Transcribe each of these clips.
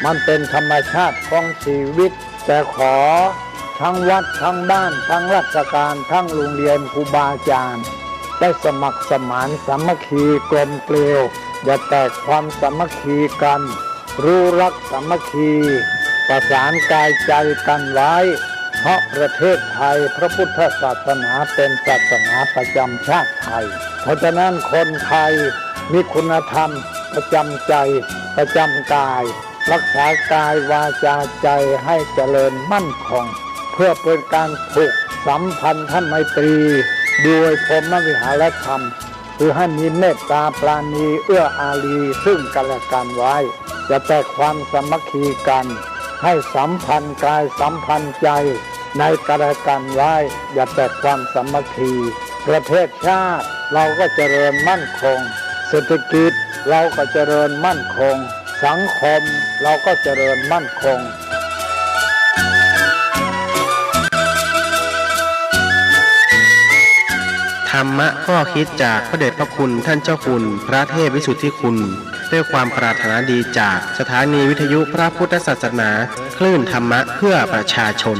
มันเป็นธรรมชาติของชีวิตแต่ขอทั้งวัดทั้งบ้านทั้งราชการทั้งโรงเรียนครูบาอาจารย์ได้สมัครสมานสามัคคีกลมเกลียวอย่าแตกความสามัคคีกันรู้รักสามัคคีประสานกายใจกันไว้เพราะประเทศไทยพระพุทธศาสนาเป็นศาสนาประจำชาติไทยเพราะฉะนั้นคนไทยมีคุณธรรมประจำใจประจำกายรักษากายวาจาใจให้เจริญมั่นคงเพื่อเป็นการผูกสัมพันธไมตรีด้วยพรหมวิหารธรรมคือให้มีเมตตาปราณีเอื้ออารีซึ่งกันและกันไว้จะแต่ความสามัคคีกันให้สัมพันธ์กายสัมพันธ์ใจในกันและกันไว้อย่าแต่ความสามัคคีประเทศชาติเราก็เจริญมั่นคงเศรษฐกิจเราก็เจริญมั่นคงสังคมเราก็เจริญมั่นคงธรรมะข้อคิดจากพระเดชพระคุณท่านเจ้าคุณพระเทพวิสุทธิคุณด้วยความปรารถนาดีจากสถานีวิทยุพระพุทธศาสนาคลื่นธรรมะเพื่อประชาชน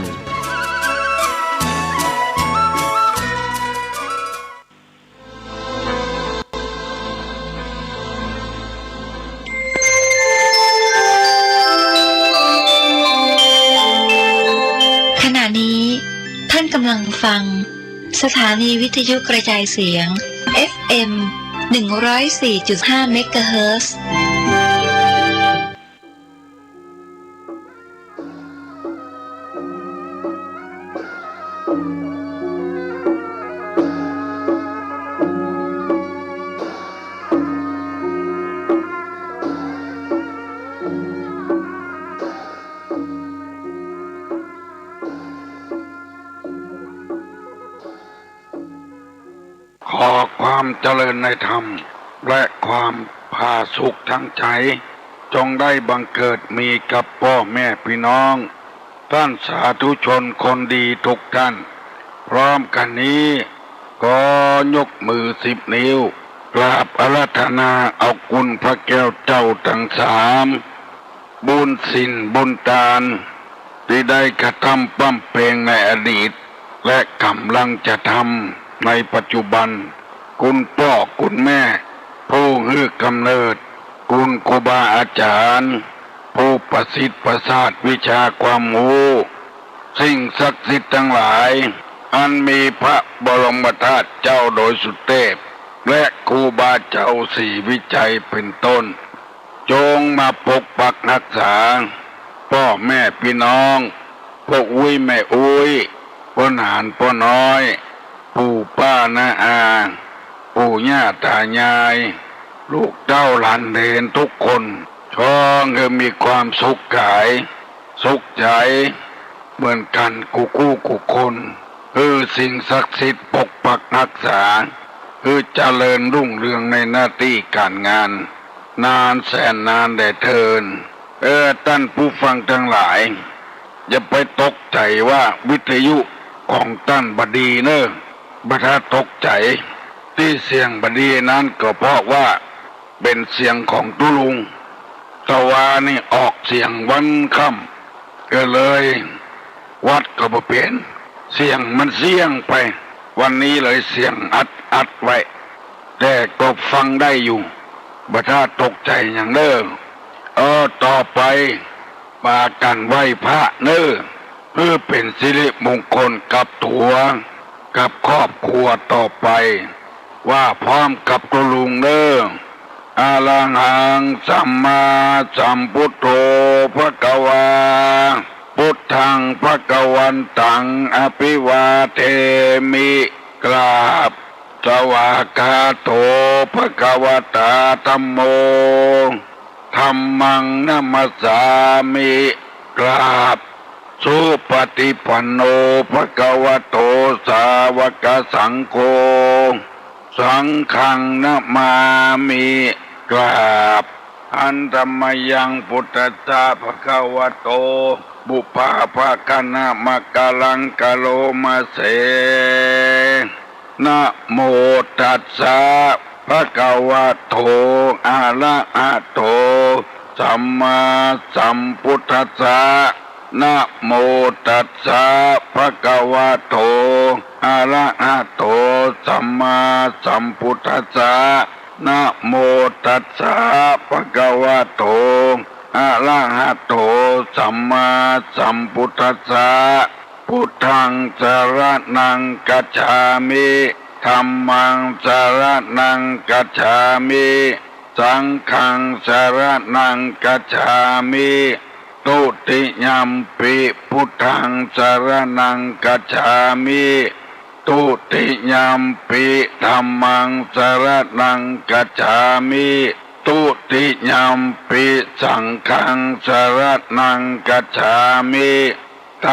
ขณะนี้ท่านกำลังฟังสถานีวิทยุกระจายเสียง FM 104.5 เมกะเฮิรตซ์ขอความเจริญในธรรมและความผาสุกทั้งใจจงได้บังเกิดมีกับพ่อแม่พี่น้องท่านสาธุชนคนดีทุกท่านพร้อมกันนี้ก็ยกมือ10 นิ้วกราบอาราธนาเอาคุณพระแก้วเจ้าทั้ง3บุญศีลบุญทานที่ได้กระทำปั้มเปงในอดีตและกำลังจะทำในปัจจุบันคุณพ่อคุณแม่ผู้ให้กำเนิดคุณครูบาอาจารย์ผู้ประสิทธิ์ประสาทวิชาความรู้สิ่งศักดิ์สิทธิ์ทั้งหลายอันมีพระบรมธาตุเจ้าโดยสุเทพและครูบาเจ้าศรีวิชัยเป็นต้นจงมาปกปักรักษาพ่อแม่พี่น้องพวกอุ้ยแม่อุ้ยพ่อหนานพ่อน้อยปู่ป้าน้าอาปู่ย่าตายายลูกเต้าหลานเหลนทุกคนช่องมีความสุขกายสุขใจเหมือนกันกูคนสิ่งศักดิ์สิทธิ์ปกปักรักษาเจริญรุ่งเรืองในหน้าที่การงานนานแสนนานได้เทินท่านผู้ฟังทั้งหลายอย่าไปตกใจว่าวิทยุของท่านบดีเนอะบัดตกใจที่เสียงบดีนั้นก็เพราะว่าเป็นเสียงของตุลุงตะวานี่ออกเสียงวันค่ำก็เลยวัดก็บ่เป็นเสียงมันเสียงไปวันนี้เลยเสียงอัดไว้แต่ก็ฟังได้อยู่บัดตกใจอย่างเด้อต่อไปมากันไหว้พระเนอะเพื่อเป็นสิริมงคลกับตัวกับครอบครัวต่อไปว่าพร้อมกับตุลุงเด้ออะระหังสัมมาสัมพุทโธภควาพุทธังภวันตังอภิวาเทมิกราบสวากขาโตภควตาธัมโมธัมมังนัมสสามิกราบสุปฏิปันโนภควโตสาวกสังโฆสังฆังนะมามิกราบอันธรรมยังพุทธัสสะภควโตบุพาภาคณะมะกะลังกะโลมาเสนะโมตัสสะภะคะวะโตอะระหะโต สัมมาสัมพุทธัสสะนะโมตัสสะภะคะวะโตอะระหะโตสัมมาสัมพุทธัสสะนะโมตัสสะภะคะวะโตอะระหะโตสัมมาสัมพุทธัสสะพุทธังสรณังกัจฉามิธัมมังสรณังกัจฉามิสังฆังสรณังกัจฉามิตุติยัมปิพุทธังสรณังกัจฉามิตุติยัมปิธัมมังสรณังกัจฉามิตุติยัมปิสังฆังสรณังกัจฉามิต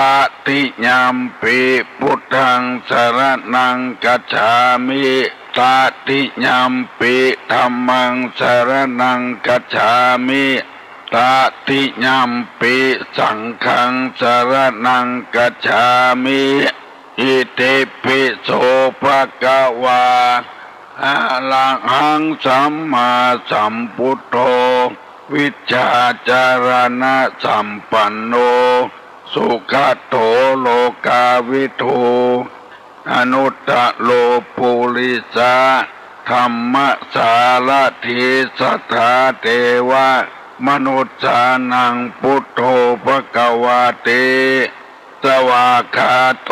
ติยัมปิพุทธังสรณังกัจฉามิตติยัมปิธัมมังสรณังกัจฉามิตติยัมปิสังฆังสรณังกัจฉามิอิติปิโสภะคะวะอะระหังสัมมาสัมพุทโธวิชชาจารณะสัมปันโนสุขโตโลกาวิทูอนุตตโลปุริสาธรรมสารถิสัทธาเทวะมนุษสานังพุทโธภควาเตสวากขาโต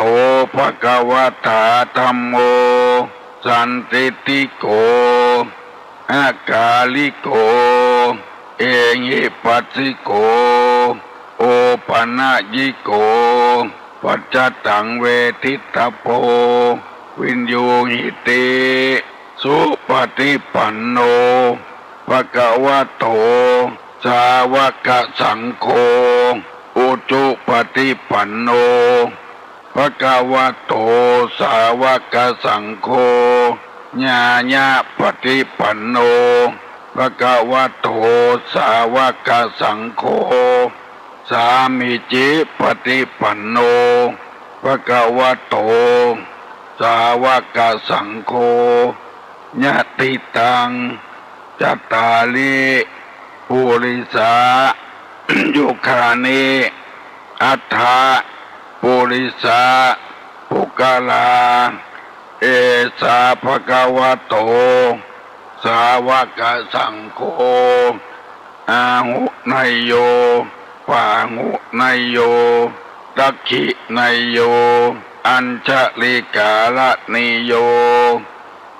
ภควตาธัมโมสันติติโกอากาลิโกเอหิปัสสิโกโอปัญญิโกปัจจตังเวทิตาโพวินโยหิติสุปฏิปันโนภะคะวะโตสาวกสังโฆอุจุปฏิปันโนภะคะวะโตสาวกสังโฆญาญาปฏิปันโนภะคะวะโตสาวกสังโฆสามิจิปฏิปันโนภะคะวะโตสาวกสังโฆญาติตังจัตตาลิปุริสา ยุคานิอัฏฐาปุริสาภุกลาเอสาภะคะวะโตสาวกสังโฆอาหุนยโยปาหุนยโยตักขินยโยอัญชลิกาลนิโย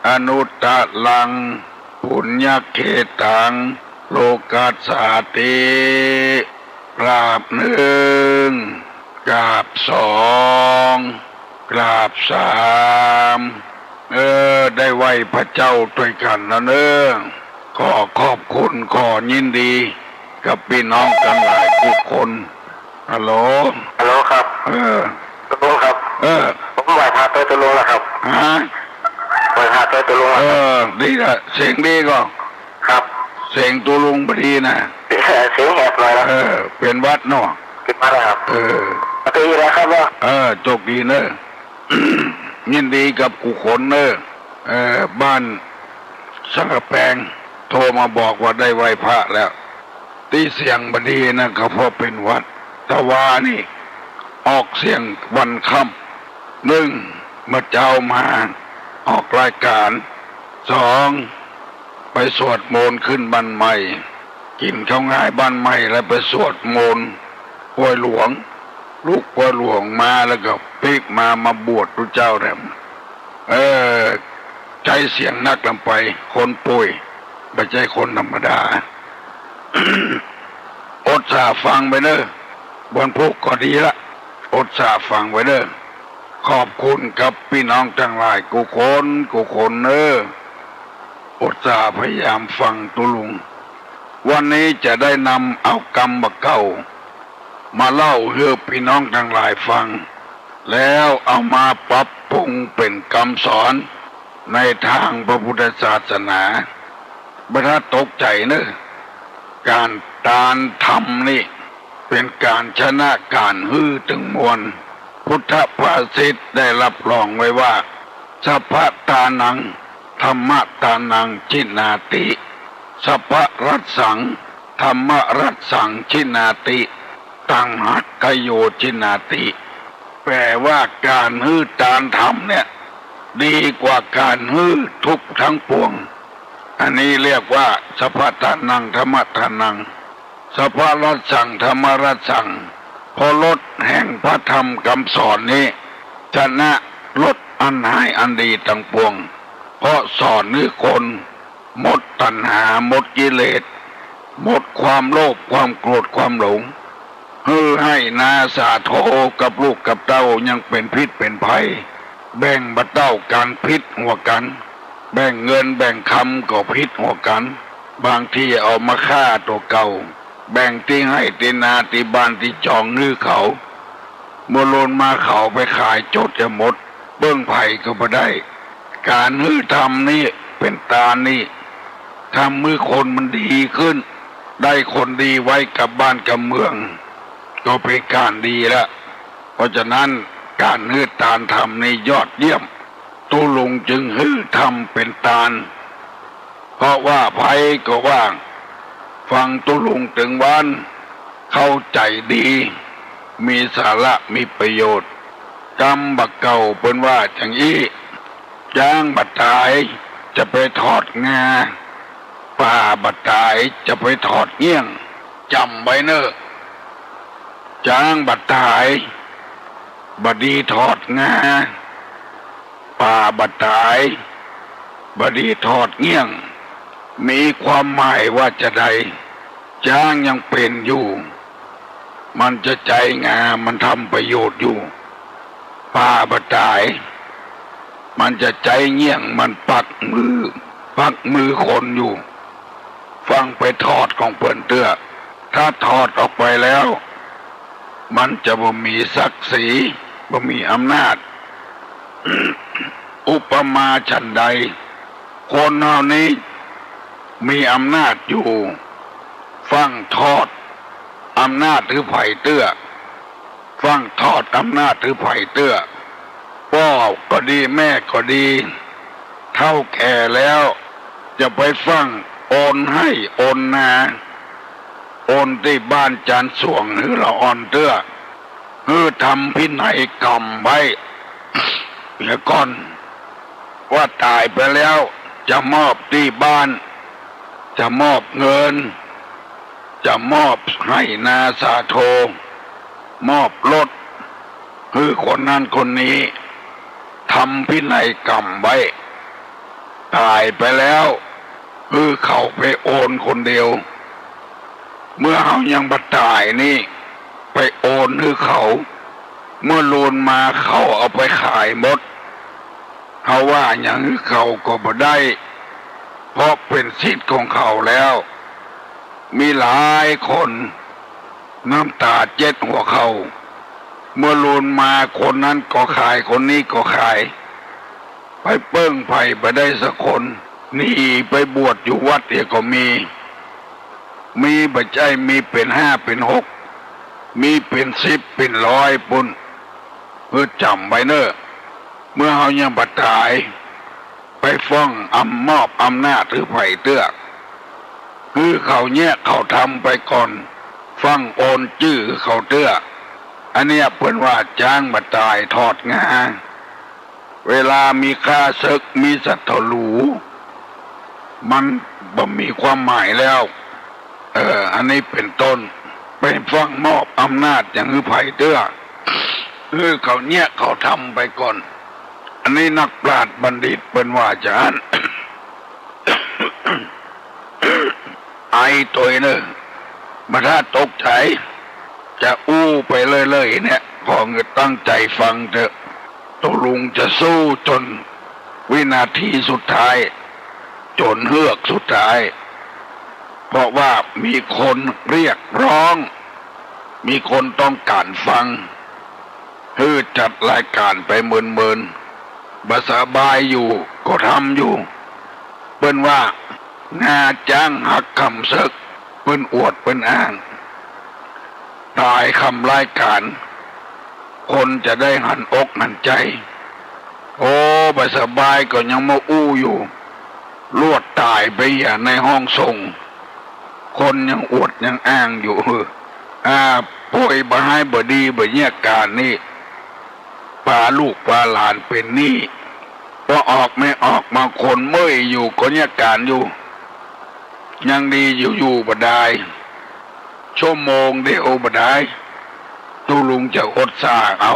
อนุตตลังปุญญเขตังโลกัสสาติกราบหนึ่งกราบสองกราบสามได้ไหวพระเจ้าด้วยกันนะขอขอบคุณขอยินดีกับพี่น้องกันหลายทุกคนฮัลโหลครับตกลงครับผมไหวพาไปตกลงแล้วครับไหวพาไปตกลงแล้วดีละเสียงดีก็ครับเสียงตัวลุงพอดีนะเสียงแหบหน่อยนะเป็นวัดเนาะเป็นวัดครับตีแล้วครับว่าโชคดีเนอะ ยินดีกับกุขนเนอะบ้านสังกะแปงโทรมาบอกว่าได้ไหว้พระแล้วตีเสียงบดีนะก็เพราะเป็นวัดตะวานี่ออกเสียงวันค่ำหนึ่งเมื่อเจ้ามาออกรายการสองไปสวดมนต์ขึ้นบ้านใหม่กินข้าวง่ายบ้านใหม่แล้วไปสวดมนต์ป่วยหลวงลูกป่วยหลวงมาแล้วก็ปีกมาบวชพระเจ้าแรมใจเสียงนักลำไปคนป่วยไม่ใช่คนธรรมดา อดสาฟังไปเนอะบนพุกก็ดีละอดสาฟังไว้เนอะขอบคุณกับพี่น้องทั้งหลายกุคนเนอะอดสาพยายามฟังตุลุงวันนี้จะได้นำเอากรรมเก่ามาเล่าให้พี่น้องทั้งหลายฟังแล้วเอามาปรับปรุงเป็นคำสอนในทางพระพุทธศาสนาบรรทัดตกใจเนอะการตานธรรมนี่เป็นการชนะการฮือถึงมวลพุทธภาษิตได้รับรองไว้ว่าสัพพตานังธรรมตานังจินาติสัพพรัสสัง ธรรมรัสสังชินาติตังหักกโยชินาติแปลว่าการฮื้อตานทำเนี่ยดีกว่าการฮื้อทุกทั้งปวงอันนี้เรียกว่าสัพพทานังธรรมทานังสัพพรัสสังธรรมรัสสังพอลดแห่งพระธรรมคำสอนนี้ชนะลดอันหายอันดีทั้งปวงเพราะสอนให้คนหมดตัณหาหมดกิเลสหมดความโลภความโกรธความหลงให้นาสาโทกับลูกกับเต้ายังเป็นพิษเป็นภัยแบ่งบัดเต้ากันพิษหัวกันแบ่งเงินแบ่งคำก็พิษหัวกันบางทีเอามาฆ่าตัวเก่าแบ่งที่ให้ตีนาตีบ้านที่จองนื้อเขาโมโลนมาเขาไปขายจดจะหมดเบื้องไผ่ก็บ่ได้การฮื้อทำนี่เป็นตานี่ทำมือคนมันดีขึ้นได้คนดีไว้กับบ้านกับเมืองก็เป็นการดีแล้วเพราะฉะนั้นการฮื้อตานทำนี่ยอดเยี่ยมตุลุงจึงฮื้อทำเป็นตาลเพราะว่าไผ่ก็ว่างฟังตุลุงถึงวันเข้าใจดีมีสาระมีประโยชน์กำบักเก่าเป็นว่าจังอี้จ้างบัดตายจะไปทอดงาป่าบัดตายจะไปทอดเงี้ยงจำไว้เนอะจ้างบัดตายบดีทอดงาป่าบัดตายบดีทอดเงี้ยงมีความหมายว่าจะใดจ้างยังเป็นอยู่มันจะใจงามมันทำประโยชน์อยู่ป่าบัดตายมันจะใจเงี้ยงมันปักมือคนอยู่ฟังไปทอดของเปิ้นเตื้อถ้าทอดออกไปแล้วมันจะบ่มีศักดิ์ศรีบ่มีอำนาจ อุปมาฉันใดคนเหล่านี้มีอำนาจอยู่ฟังทอดอำนาจหรือไผ่เตื้อฟังทอดอำนาจหรือไผ่เตื้อพ่อก็ดีแม่ก็ดีเท่าแก่แล้วจะไปฟังโอนให้โอนนาโอนที่บ้านจานส่วงหรือละอ่อนเตื้อทำพินัยกรรมไว้แล้วก่อนว่าตายไปแล้วจะมอบที่บ้านจะมอบเงินจะมอบให้นาสาโทมอบรถคนนั้นคนนี้ทำพินัยกรรมไว้ตายไปแล้วเขาไปโอนคนเดียวเมื่อเขายังบัดตายนี่ไปโอนเขาเมื่อโลนมาเขาเอาไปขายหมดเขาว่าอย่างเขาก็บ่ได้เพราะเป็นสิทธิ์ของเขาแล้วมีหลายคนน้ำตาเจ็ดหัวเขาเมื่อโลนมาคนนั้นก็ขายคนนี้ก็ขายไปเปิ้งไผ่ไปได้สักคนนี่ไปบวชอยู่วัดเอกก็มีบัจจัยมีเป็น5เป็น6มีเป็น10เป็น100ปุ่นจำไว้เนอะเมื่อเขายังบัดตายไปฟ้องมอบอำนาจหรือไผ่เตื้อเขาเนี่ยเขาทำไปก่อนฟังโอนชื่อเขาเตื้ออันเนี้ยเพิ่นว่าจ้างบัดตายทอดงาเวลามีค่าศึกมีสัตว์หรูมันบ่มีความหมายแล้วอันนี้เป็นต้นไปฟังมอบอำนาจอย่างไผ่เตื้อเขาเนี่ยเขาทำไปก่อนอันนี้นักปราชญ์บัณฑิตเป็นว่าจาร ไอตัวเนอะมาถ้าตกใจจะอู้ไปเลยเนี่ยขอเงินตั้งใจฟังเถอะตัวลุงจะสู้จนวินาทีสุดท้ายจนเฮือกสุดท้ายเพราะว่ามีคนเรียกร้องมีคนต้องการฟังจัดรายการไปเมินบาสบายอยู่ก็ทำอยู่เปิ้นว่างาจ้างหักคำซึกเปิ้นอวดเปิ้นอ้างตายคำรายการคนจะได้หันอกหันใจโอ้บาสบายก็ยังมาอู้อยู่ลวดตายไปอย่างในห้องส่ง คนยังอวดยังอ้างอยู่ป่วยบ่ให้บ่ดีบ่เนี่ยการนี่ปลาลูกปลาหลานเป็นนี่พอออกไม่ออกมาคนเมื่อยอยู่ก็เนี่ยการอยู่ยังดีอยู่บ่ได้ชั่วโมงเดียวบ่ได้ตูลุงจะอดสาเอา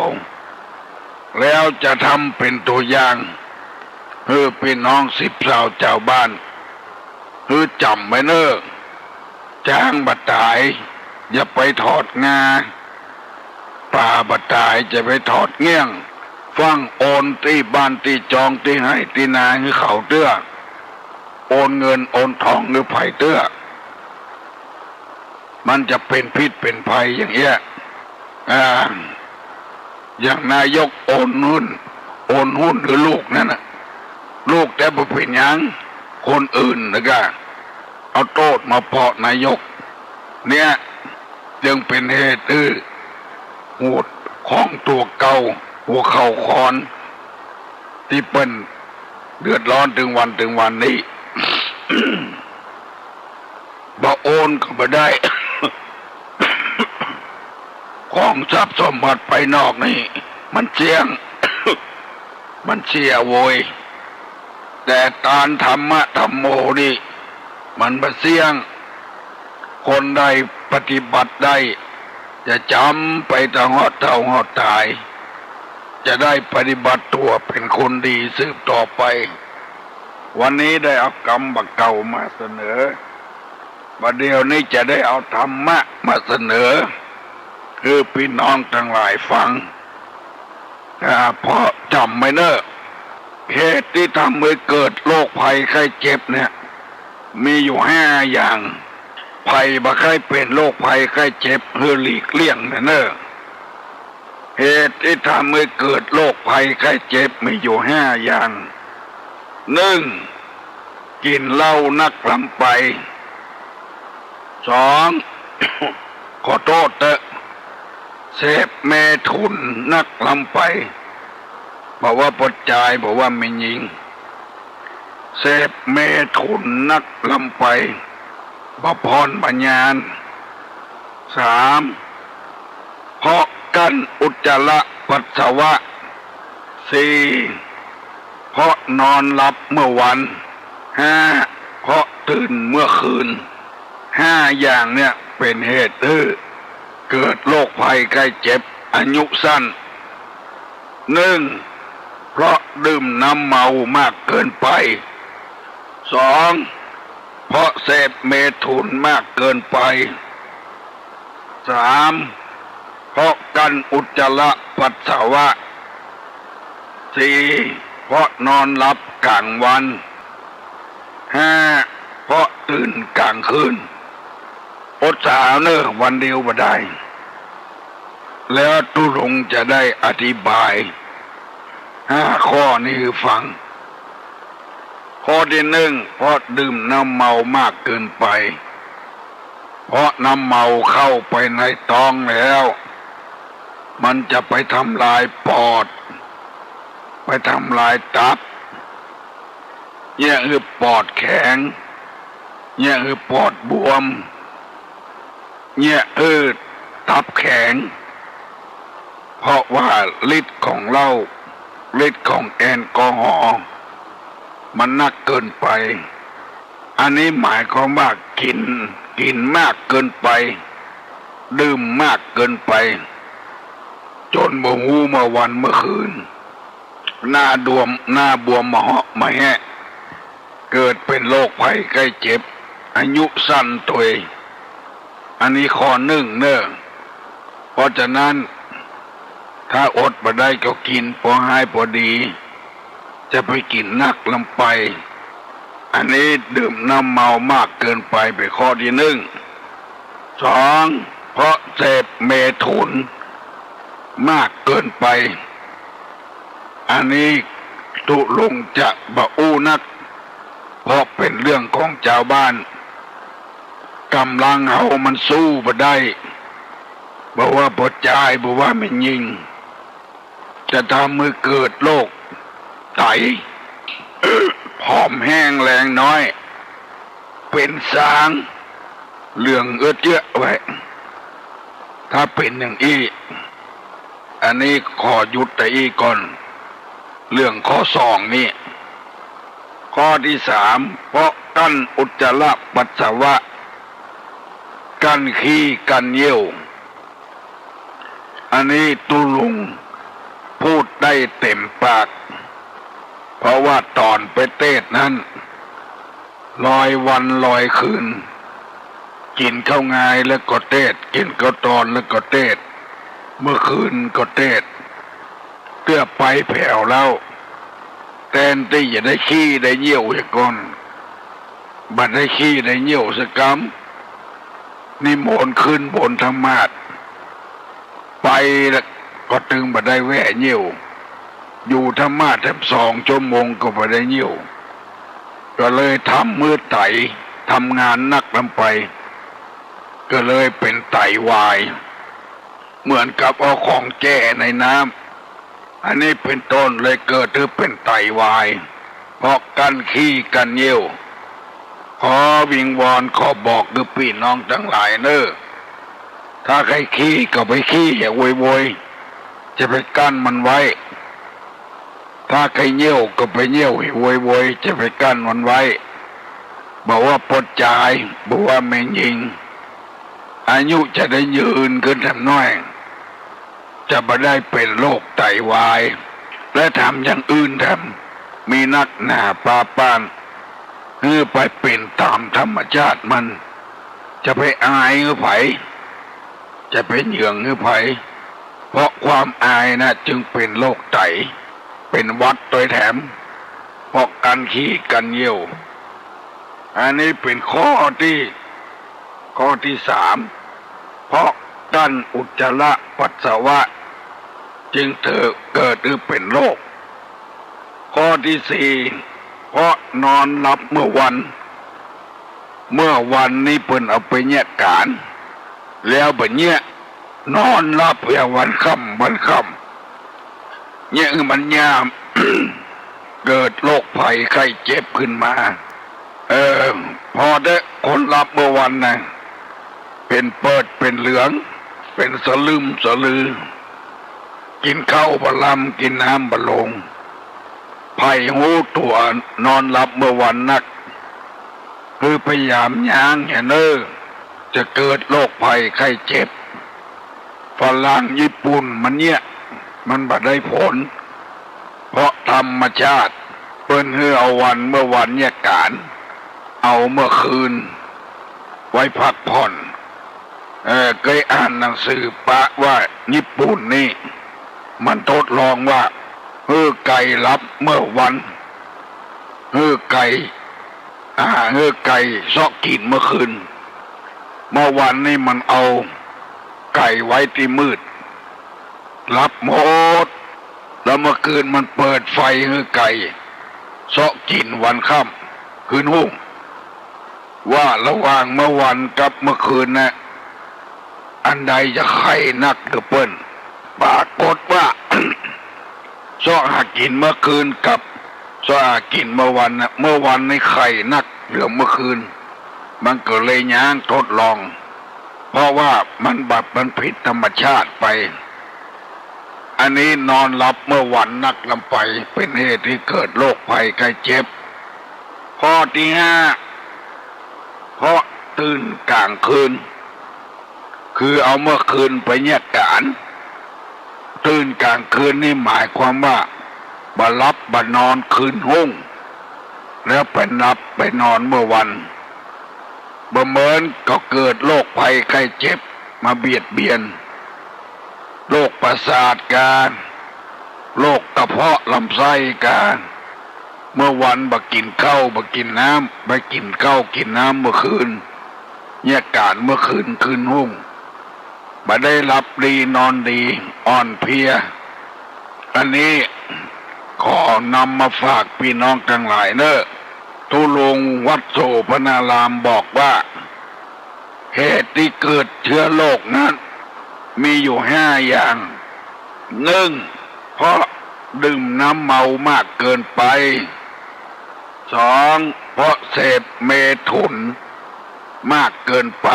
แล้วจะทำเป็นตัวอย่างพี่น้อง10 สาวเจ้าบ้านจำไว้เนอะจ้างบัดตายอย่าไปถอดงาป่าบัดตายจะไปถอดเงี้ยงฟังโอนที่บ้านที่จองที่ให้ที่นาให้เขาเตื้อโอนเงินโอนทองหรือไผ่เตื้อมันจะเป็นพิษเป็นภัยอย่างเงี้ยอย่างนายกโอนหุ้นหรือลูกนั่นน่ะลูกแต่บ่เป็นหยังคนอื่นนะก็เอาโทษมาเพาะนายกเนี่ยจึงเป็นเหตุโหดของตัวเก่าหัวเข่าคอนที่เป็นเดือดร้อนถึงวันนี้ บ่โอนก็บ่ได้ ของทรัพย์สมบัติไปนอกนี่มันเสี่ยง มันเสียโวยแต่ตานธรรมะธรรมโมนี่มันบ่เสี่ยงคนใดปฏิบัติได้จะจำไปตลอดเท่าหอดตายจะได้ปฏิบัติตัวเป็นคนดีสืบต่อไปวันนี้ได้เอากรรมบักเก่ามาเสนอบัดเดี๋ยวนี้จะได้เอาธรรมะมาเสนอคือพี่น้องทั้งหลายฟังเพราะจำไม่เนอะเหตุที่ทำให้เกิดโรคภัยไข้เจ็บเนี่ยมีอยู่5 อย่างภัยบ่เคยเป็นโรคภัยไข้เจ็บหลีกเลี่ยงเนอะเหตุที่ทำให้เกิดโรคภัยไข้เจ็บมีอยู่5 อย่าง 1. กินเหล้านักลำไป 2. ขอโทษเถอะเสพเมถุนนักลำไปบอกว่าปดจายบอกว่าไม่ยิงเสพเมถุนนักลำไปบพรปัญญา 3. เพราะกันอุจจาระปัสสาวะ 4. เพราะนอนหลับเมื่อวัน 5. เพราะตื่นเมื่อคืน 5 อย่างเนี่ยเป็นเหตุเกิดโรคภัยไข้เจ็บอายุสั้น 1. เพราะดื่มน้ำเมามากเกินไป 2. เพราะเสพเมถุนมากเกินไป 3. เพราะกันอุจจาระปัสสาวะ 4. เพราะนอนหลับกลางวัน 5. เพราะตื่นกลางคืนอดสาวเนอะวันเดียวบ่ได้แล้วตุลงจะได้อธิบาย5 ข้อนี้คือฟังข้อที่ 1เพราะดื่มน้ำเมามากเกินไปเพราะน้ำเมาเข้าไปในท้องแล้วมันจะไปทำลายปอดไปทำลายตับเนี่ยคือปอดแข็งเนี่ยคือปอดบวมเนี่ยตับแข็งเพราะว่าฤทธิ์ของเหล้าฤทธิ์ของแอลกอฮอล์มันนักเกินไปอันนี้หมายความว่ากินมากเกินไปดื่มมากเกินไปจนบ่ฮู้เมื่อวันเมื่อคืนหน้าบวมมาเหาะมาแหะเกิดเป็นโรคภัยไข้เจ็บอายุสั้นตัวเองอันนี้ข้อ 1เนอะเพราะฉะนั้นถ้าอดบ่ได้ก็กินพอหายพอดีจะไปกินนักลำไปอันนี้ดื่มน้ำเมามากเกินไปเป็นข้อที่ 1 2เพราะเสพเมถุนมากเกินไปอันนี้ตุลงจะบ่อู้นักเพราะเป็นเรื่องของชาวบ้านกำลังเอามันสู้บ่ได้บอกว่าปดจายบอกว่าไม่ยิงจะทำให้เกิดโรคไต ผอมแห้งแรงน้อยเป็นสาง เรื่องเอื้อเจื้อไว้ถ้าเป็นอย่างอี้อันนี้ขอหยุดแต่อี้ก่อนเรื่องข้อสองนี่ข้อที่สามเพราะกั้นอุจจาระปัสสาวะกั้นขี้กันเยี่ยวอันนี้ตุลุงพูดได้เต็มปากเพราะว่าตอนไปเทศนั้นลอยวันลอยคืนกินข้าวงายแล้วก็เทศกินข้าวตอนแล้วก็เทศเมื่อคืนก็เทศเพื่อไปแผ่วแล้วแทนที่จะได้ขี้ได้เยี่ยวอย่างก่อนบัดได้ขี้ได้เยี่ยวสักคำนิมนต์ขึ้นบนธรรมาสน์ไปแล้วก็ตึงบัดได้แวะเยี่ยวอยู่ธรรมาสน์แทบ2 ชั่วโมงก็บัดได้เยี่ยวก็เลยทำมือไตทำงานนักลำไปก็เลยเป็นไตวายเหมือนกับเอาของแจ้ในน้ำอันนี้เป็นต้นเลยเกิดที่เป็นไตวายเพราะกันขี้กันเยี่ยวขอวิงวอนขอบอกคือพี่น้องทั้งหลายเนอะถ้าใครขี้ก็ไปขี้อย่าโวยจะไปกั้นมันไว้ถ้าใครเยี่ยวก็ไปเยี่ยวให้โวยจะไปกั้นมันไว้บอกว่าปดจายบอกว่าแม่งยิงอายุจะได้ยืนขึ้นทำน้อยจะไม่ได้เป็นโรคไตวายและทำอย่างอื่นทำมีนักหนาปาปานเพื่อไปเป็นตามธรรมชาติมันจะไปอายหรือไผจะเป็นเหยื่อหรือไผเพราะความอายนะจึงเป็นโรคไตเป็นวัดโดยแถมเพราะการขี้กันเยี่ยวอันนี้เป็นข้อที่3เพราะกั้นอุจจาระปัสสาวะจึงเกิดหรือเป็นโรคข้อที่4เพราะนอนหลับเมื่อวันนี้เพิ่นเอาไปแยกการแล้วบัดเนี้ยนอนหลับเพื่อวันค่ำเนี่ยมันยาม เกิดโรคภัยไข้เจ็บขึ้นมาพอได้คนหลับเมื่อวันนะเป็นเปิดเป็นเหลืองเป็นสลืมสลือกินข้าวบะลำกินน้ำบะลงไผ่หูตัวนอนหลับเมื่อวันนักคือพยายามย่างอย่าเน้อจะเกิดโรคภัยไข้เจ็บฝรั่งญี่ปุ่นมันบ่ได้ผลเพราะธรรมชาติเปิ้นให้เอาวันเมื่อวันเนี่ยการเอาเมื่อคืนไว้พักผ่อนเคยอ่านหนังสือปะว่าญี่ปุ่นนี่มันทดลองว่าไก่รับเมื่อวันไก่ซอกกินเมื่อคืนเมื่อวันนี่มันเอาไก่ไว้ที่มืดรับหมดแล้วเมื่อคืนมันเปิดไฟไก่ซอกกินวันค่ำคืนหุ้งว่าระหว่างเมื่อวันกับเมื่อคืนนะอันใดจะไข่นักเดือเปิ้นปรากฏว่า ซอกหากินเมื่อคืนกับซอกหากินเมื่อวันนะเมื่อวันในไข่นักเหลือเมื่อคืนมันก็เลยย่างทดลองเพราะว่ามันผิดธรรมชาติไปอันนี้นอนหลับเมื่อวันนักลำไปเป็นเหตุที่เกิดโรคภัยไข้เจ็บข้อที่5เพราะตื่นกลางคืนคือเอาเมื่อคืนไปแยกการตื่นกลางคืนนี่หมายความว่าบ่หลับบ่นอนคืนหุ้งแล้วไปนับไปนอนเมื่อวันบ่เหมือนก็เกิดโรคภัยไข้เจ็บมาเบียดเบียนโรคประสาทการโรคกระเพาะลำไส้การเมื่อวันบ่กินข้าวบ่กินน้ำบ่กินข้าวกินน้ำเมื่อคืนแยกการเมื่อคืนหุ้งบ่ได้หลับดีนอนดีอ่อนเพลียอันนี้ขอนำมาฝากพี่น้องทั้งหลายเนอะทุลงวัดโสพนารามบอกว่าเหตุที่เกิดเชื้อโรคนั้นมีอยู่5 อย่าง1เพราะดื่มน้ำเมามากเกินไป2เพราะเสพเมถุน มากเกินไป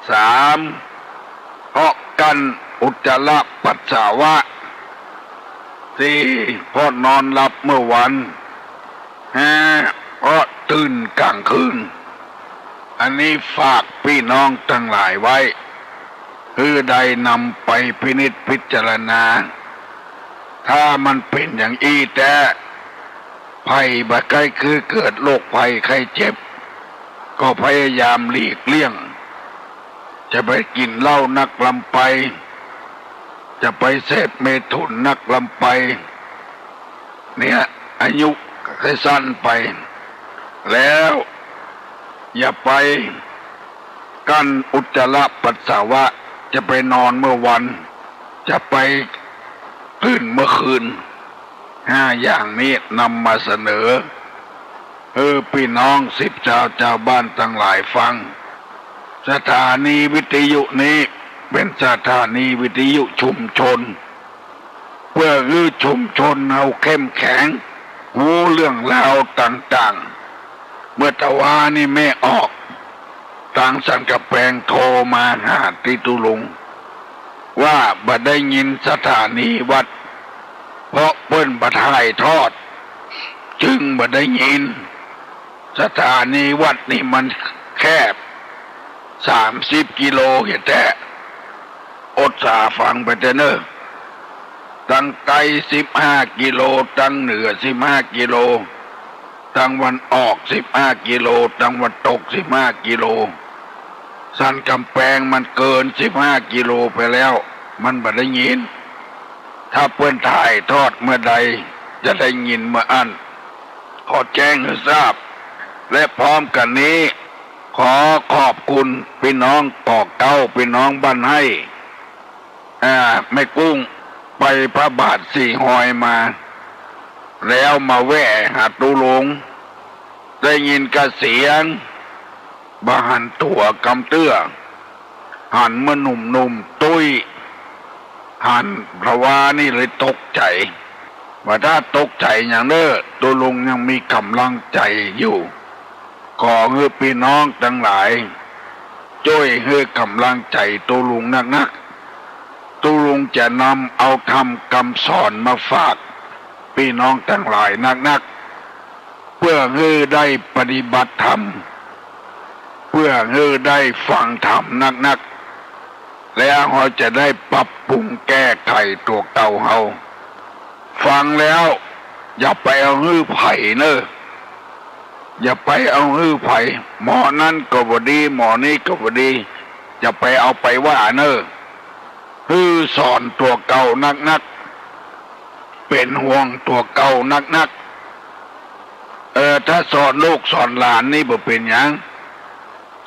สามเพราะกันอุจจาระปัสสาวะสี่เพราะนอนหลับเมื่อวันห้าเพราะตื่นกลางคืนอันนี้ฝากพี่น้องทั้งหลายไว้คือได้นำไปพินิจพิจารณาถ้ามันเป็นอย่างอีแต่ภัยบาดใกล้คือเกิดโรคภัยไข้เจ็บก็พยายามหลีกเลี่ยงจะไปกินเหล้านักลำไปจะไปเสพเมถุนนักลำไปเนี่ยอายุให้สั้นไปแล้วอย่าไปกั้นอุจจาระปัสสาวะจะไปนอนเมื่อวันจะไปตื่นเมื่อคืนห้าอย่างนี้นำมาเสนอพี่น้องชาวบ้านทั้งหลายฟังสถานีวิทยุนี้เป็นสถานีวิทยุชุมชนเพื่อให้ชุมชนเอาเข้มแข็งรู้เรื่องราวต่างๆเมื่อตะวานี่ไม่ออกทางสันกะแปงโทรมาหาติตุลุงว่าบ่ได้ยินสถานีวัดเพราะเปิ้นบ่ถ่ายทอดจึงบ่ได้ยินสถานีวัดนี่มันแคบ30 กิโลแค่อดสาฟังไปเถอะเนอะตั้งไกล15 กิโลตั้งเหนือ15 กิโลตั้งวันออก15 กิโลตั้งวันตก15 กิโลสันกำแพงมันเกิน15 กิโลไปแล้วมันบ่ได้ยินถ้าเปิ้นถ่ายทอดเมื่อใดจะได้ยินเมื่ออันขอแจ้งให้ทราบและพร้อมกันนี้ขอขอบคุณพี่น้องกอกเก้าพี่น้องบ้านให้แม่กุ้งไปพระบาทสี่หอยมาแล้วมาแวะหาตุลงได้ยินกระเสียงบาหันตัวกำเตื้อหันเมื่อหนุ่มตุ้ยหันเพราะว่านี่เลยตกใจว่าถ้าตกใจอย่างเน้อตุลงยังมีกำลังใจอยู่ขอให้พี่น้องทั้งหลายช่วยให้กำลังใจตุลุงนักๆตุลุงจะนำเอาคำสอนมาฝากพี่น้องทั้งหลายนักๆเพื่อให้ได้ปฏิบัติธรรมเพื่อให้ได้ฟังธรรมนักๆแล้วเราจะได้ปรับปรุงแก้ไขตัวเก่าเราฟังแล้วอย่าไปเอาฮื้อไผ่เนอะอย่าไปเอาฮื้อไผ่หมอนั่นก็บ่ดีหมอนี่ก็บ่ดีอย่าไปเอาไปว่าเนอะฮื้อสอนตัวเก่านักๆเป็นห่วงตัวเก่านักๆถ้าสอนลูกสอนหลานนี่บ่เป็นหยัง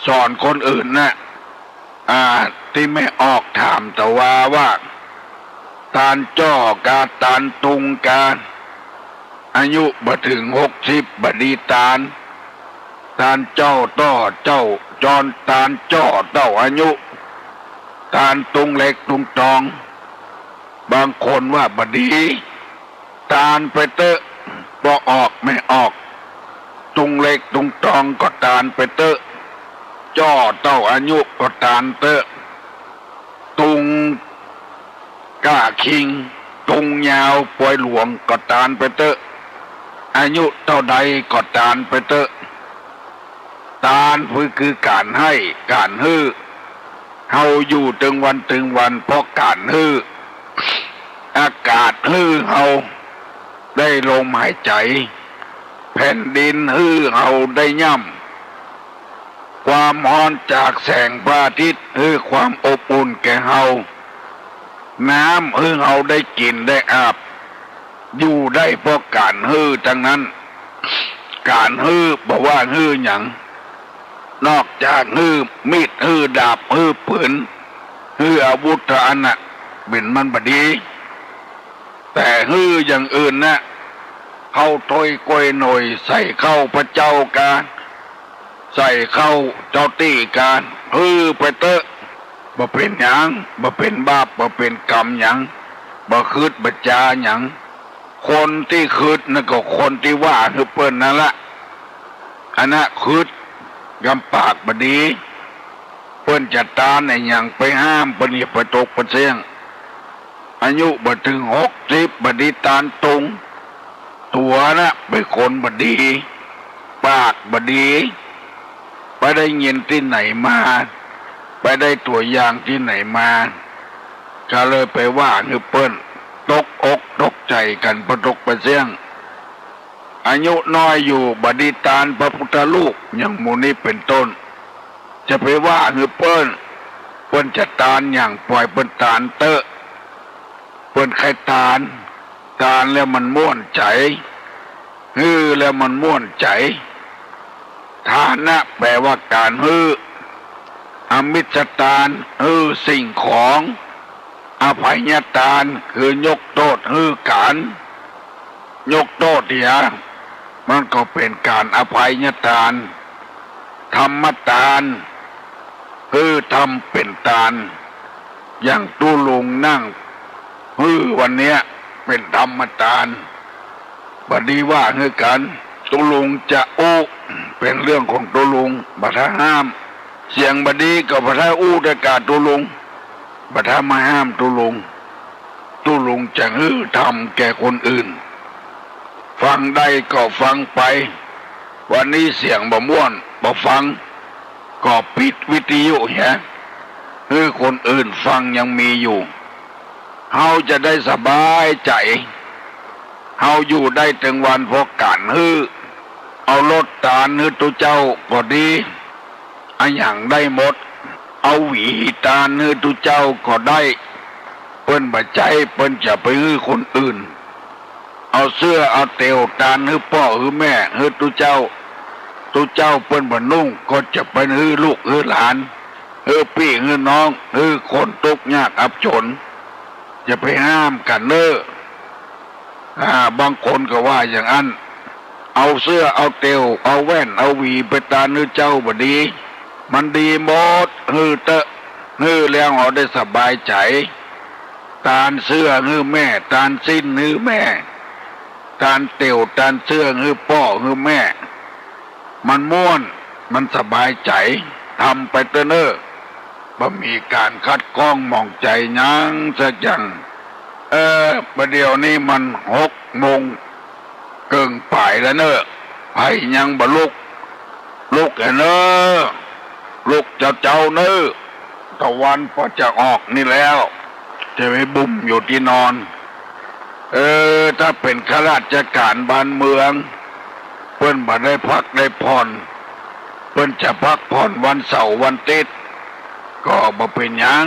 สอนคนอื่นนะที่ไม่ออกถามแต่ว่าตานจ้อกาตานตุงกาอายุบ่ถึง60บดีตานเจ้าต้อเจ้าจอนตานจ้อเต้าอายุตานตุงเล็กตุงตองบางคนว่าบดีตานไปเตอะบ่ออกไม่ออกตุงเล็กตุงตองก็ตานไปเตอะจ้อเต้าอายุก็ตานเตอะตุงก้าคิงตุงยาวปวยหลวงก็ตานไปเตอะอายุเท่าใดก็ตานไปเตอะตานคือการให้การฮื้อเฮาอยู่ตึงวันเพราะการฮื้ออากาศฮื้อเฮาได้ลมหายใจแผ่นดินฮื้อเฮาได้ย่ำความร้อนจากแสงพระอาทิตย์ฮื้อความอบอุ่นแก่เฮาน้ำฮื้อเฮาได้กินได้อาบอยู่ได้เพราะการฮื้อทั้งนั้นการฮื้อบอกว่าฮื้อหยังนอกจากฮื้อมีดฮื้อดาบฮื้อปืนฮื้ออาวุธอันน่ะเป็นมันบดีแต่ฮื้ออย่างอื่นนะเข้าถ้วยกล้วยหน่อยใส่เข้าพระเจ้าการใส่เข้าเจ้าตี้การฮื้อไปเตอะบ่เป็นหยังบ่เป็นบาปบ่เป็นกรรมหยังบ่คืดบ่จาหยังคนที่คืดนั่นก็คนที่ว่าคือเปิ้นนั่นละอันนั้นคืด กำปากบดีเปิ้นจัดตาในอย่างไปห้ามเปิ้นอย่าไปตกประเสียงอายุบ่ถึง60บดีตานตรงตัวนะเป็นคนบดีปากบดีไปได้เงินที่ไหนมาไปได้ตัวอย่างที่ไหนมาก็เลยไปว่านึกเปิ้นตกอกตกใจกันประตกประเสียงอายุน้อยอยู่บดีตานพระพุทธลูกอย่างหมูนี้เป็นต้นจะไปว่านึกเปิ้นจะตานอย่างปล่อยเปิ้นตานเตอะเปิ้นใครตานแล้วมันม่วนใจแล้วมันม่วนใจทานะแปลว่าการอมิสตานสิ่งของอภัยทานคือยกโทษการยกโทษเนี่ยมันก็เป็นการอภัยทานธรรมทานทำเป็นทานอย่างตุลุงนั่งวันเนี้ยเป็นธรรมทานบัดนี้ว่ากันตุลุงจะเป็นเรื่องของตุลุงบัดห้ามเสียงบัดนี้ก็บัดแต่กาตุลุงบัดมาห้ามตุลุงจะทำแก่คนอื่นฟังได้ก็ฟังไปวันนี้เสียงบ่ม่วนบ่ฟังก็ปิดวิทยุแฮะคนอื่นฟังยังมีอยู่เฮาจะได้สบายใจเฮาอยู่ได้ถึงวันพอการเอารถตาลตุเจ้าก็ดีอันอย่างได้หมดเอาหวีตาลตุเจ้าก็ได้เปิ้นบ่ใจเปิ้นจะไปคนอื่นเอาเสื้อเอาเตียวตาลพ่อแม่ตุเจ้าเปิ้นบ่นุ่งก็จะไปลูกหลานพี่น้องคนตกยากอับจนจะไปห้ามกันบางคนก็ว่าอย่างนั้นเอาเสื้อเอาเตียวเอาแว่นเอาหวีไปตาเจ้าบ่ดีมันดีหมดเตอะแล้วเอาได้สบายใจตาเสื้อแม่ตาสิ้นแม่ตาเตียวตาเสื้อพ่อแม่มันม่วนมันสบายใจทำไปเตอะบ่มีการคัดกล้องมองใจยังสักอย่างประเดี๋ยวนี้มัน6:00เกิงป่ายแล้วไผยังบ่ลุกลุกลุกเจ้าตะวันพอจะออกนี่แล้วจะไปบุ่มอยู่ที่นอนถ้าเป็นข้าราชการบ้านเมืองเพิ่นบ่ได้พักได้ผ่อนเพิ่นจะพักผ่อนวันเสาร์วันอาทิตย์ก็บ่เป็นหยัง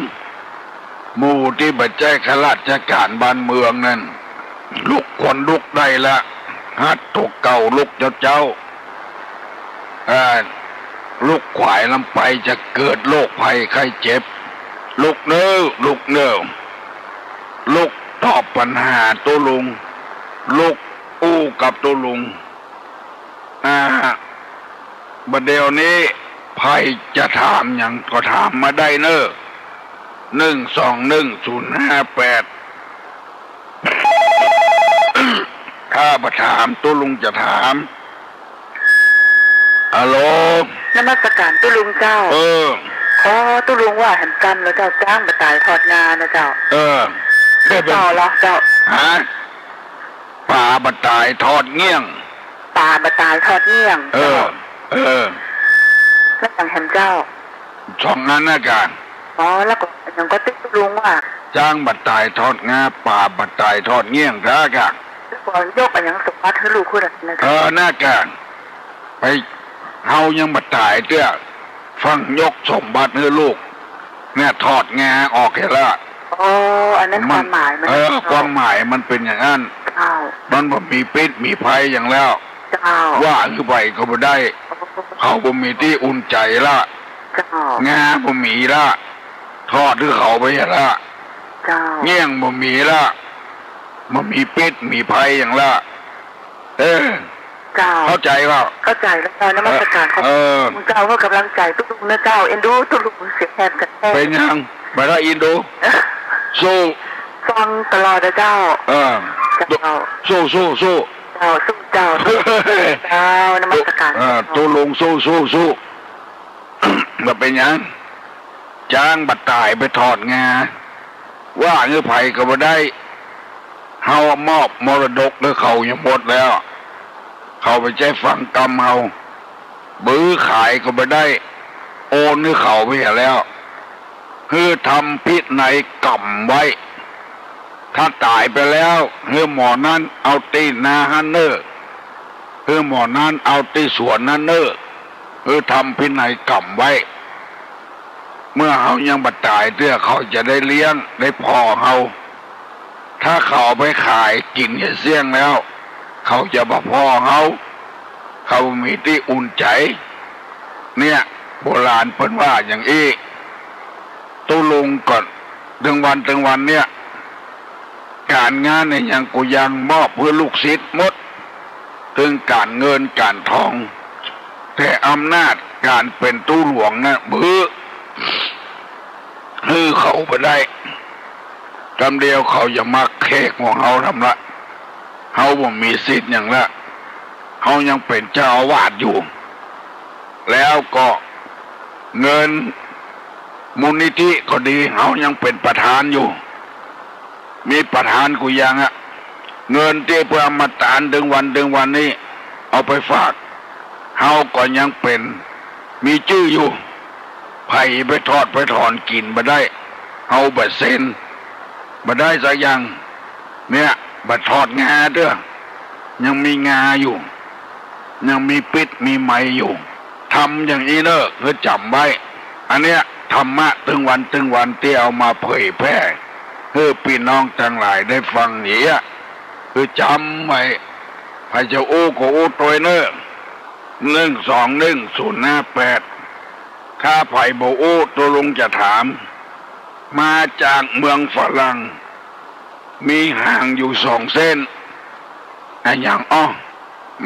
หมู่ที่บ่ใจข้าราชการบ้านเมืองนั่นลุกคนลุกได้ละฮัดตกเก่าลุกเจ้าลุกขวายลำไปจะเกิดโรคภัยไข้เจ็บลุกลุกลุกตอบปัญหาตัวลุงลุกกับตัวลุงบัดเดี๋ยวนี้ภัยจะถามอย่างก็ถามมาได้121-058ถ้าประถามตัวลุงจะถามฮัลโหลนมัสการตุลุงเจ้าตุลุงว่าหันกรรมแล้วเจ้าจ้างมาตายทอดงานนะเจ้าเจ้าละเจ้าป่าบะตายทอดเงี้ยงป่าบะตายทอดเงี้ยงแล้วอย่างเห็นเจ้าช่องนั้นนะกันแล้วก็ยังก็ตุลุงว่าจ้างบะตายทอดงาป่าบะตายทอดเงี้ยงนะกันก่อนยกไปยังสมบัติให้ลูกคุณนะน่ากันไปเฮายังบะตายเจ้าฟังยกสมบัติให้ลูกเนี่ยทอดงาออกให้ละอันนั้นความหมายมันความหมายมันเป็นอย่างนั้นมันบ่มีปิดมีภัยอย่างแล้วว่าคือไปก็บ่ได้เขาบ่มีที่อุ่นใจละงาบ่มีละทอดหรือเขาไปละเงี้ยงบ่มีละมันมีปิดมีภัยอย่างละเข้าใจว่าเข้าใจแล้วเจ้านมัสการครับคุณเจ้าก็กำลังใจตุลุงนะเจ้าเอ็นดูตุลุงเสียแทนกันเป็นยังมาได้อินดูสู้ฟังตลอดนะเจ้าสู้เจ้าสู้เจ้านมัสการตุลุงสู้ มาเป็นหยังจ้างบัดตายไปทอดงาว่าเงื้อไผ่ก็บ่ได้เฮามอบมรดกหรือเขายังหมดแล้วเขาไปใจฟังกรรมเฮาบื้อขายก็บ่ได้โอนหรือเขาไปแล้วคือทำพิษในกรรมไว้ถ้าตายไปแล้วคือหมอนั้นเอาตีนาฮันเนอร์คือหมอนั้นเอาตีสวนนั้นเนอร์คือทำพินัยกรรมไว้เมื่อเขายังบัดตายเพื่อเขาจะได้เลี้ยงได้พอเขาถ้าเขาไปขายกินเสี่ยงแล้วเขาจะบ่พอเขามีที่อุ่นใจเนี่ยโบราณเพิ่นว่าอย่างอี้ตุลุงก่อนถึงวันเนี่ยการงานเนี่ยยังกูยังมอบเพื่อลูกศิษย์หมดถึงการเงินการทองแต่อำนาจการเป็นตู้หลวงนะบื้อเขาไปได้คำเดียวเขาอย่ามาเค้กของเขาทำละเขาบ่มีสิทธิ์อย่างละเขายังเป็นเจ้าอาวาสอยู่แล้วก็เงินมูลนิธิก็ดีเขายังเป็นประธานอยู่มีประธานกูยังอะเงินที่เพื่อมาตานถึงวันนี้เอาไปฝากเขาก็ยังเป็นมีชื่ออยู่ไผ่ไปทอดไปถอนกินมาได้เอาบัดเซนมาได้สักอย่างเนี่ยบัดทอดงาเด้อยังมีงาอยู่ยังมีปิดมีไม้อยู่ทำอย่างนี้เนอะเพื่อจำไว้อันเนี้ยธรรมะตึงวันที่เอามาเผยแพร่เพื่อพี่น้องทั้งหลายได้ฟังนี้คือจำไว้ใครจะอู้ก็อู้ตัวเนอะ1211058ข้าไผ่โบอู้ตัวลุงจะถามมาจากเมืองฝรั่งมีห่างอยู่2 เส้นอย่าง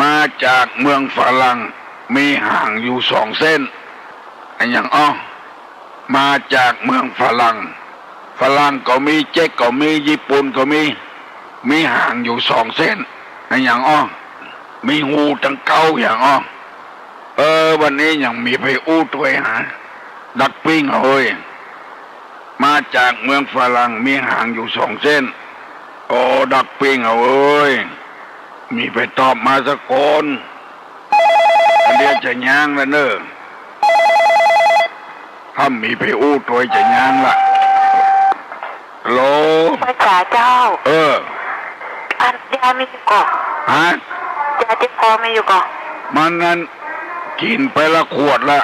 มาจากเมืองฝรั่งมีห่างอยู่2 เส้นอย่างมาจากเมืองฝรั่งก็มีเจ๊กก็มีญี่ปุ่นก็มีห่างอยู่2 เส้นอย่างมีหูตั้งเก้าอย่างวันนี้ยังมีไปอู้ตัวหาดักปิ้งเอ้ยมาจากเมืองฝรั่งมีห่างอยู่2 เส้นโอ้ดักปิ้งเอ้ยมีไปตอบมาสักคนเดี๋ยวจะย่างแล้วเนอะถ้ามีไปอู้ตัวจะย่างละโลพระจ่าเจ้าอันยามีอยู่ก่อนฮะยาที่พอมีอยู่ก่อนมันนั้นกินไปละขวดละ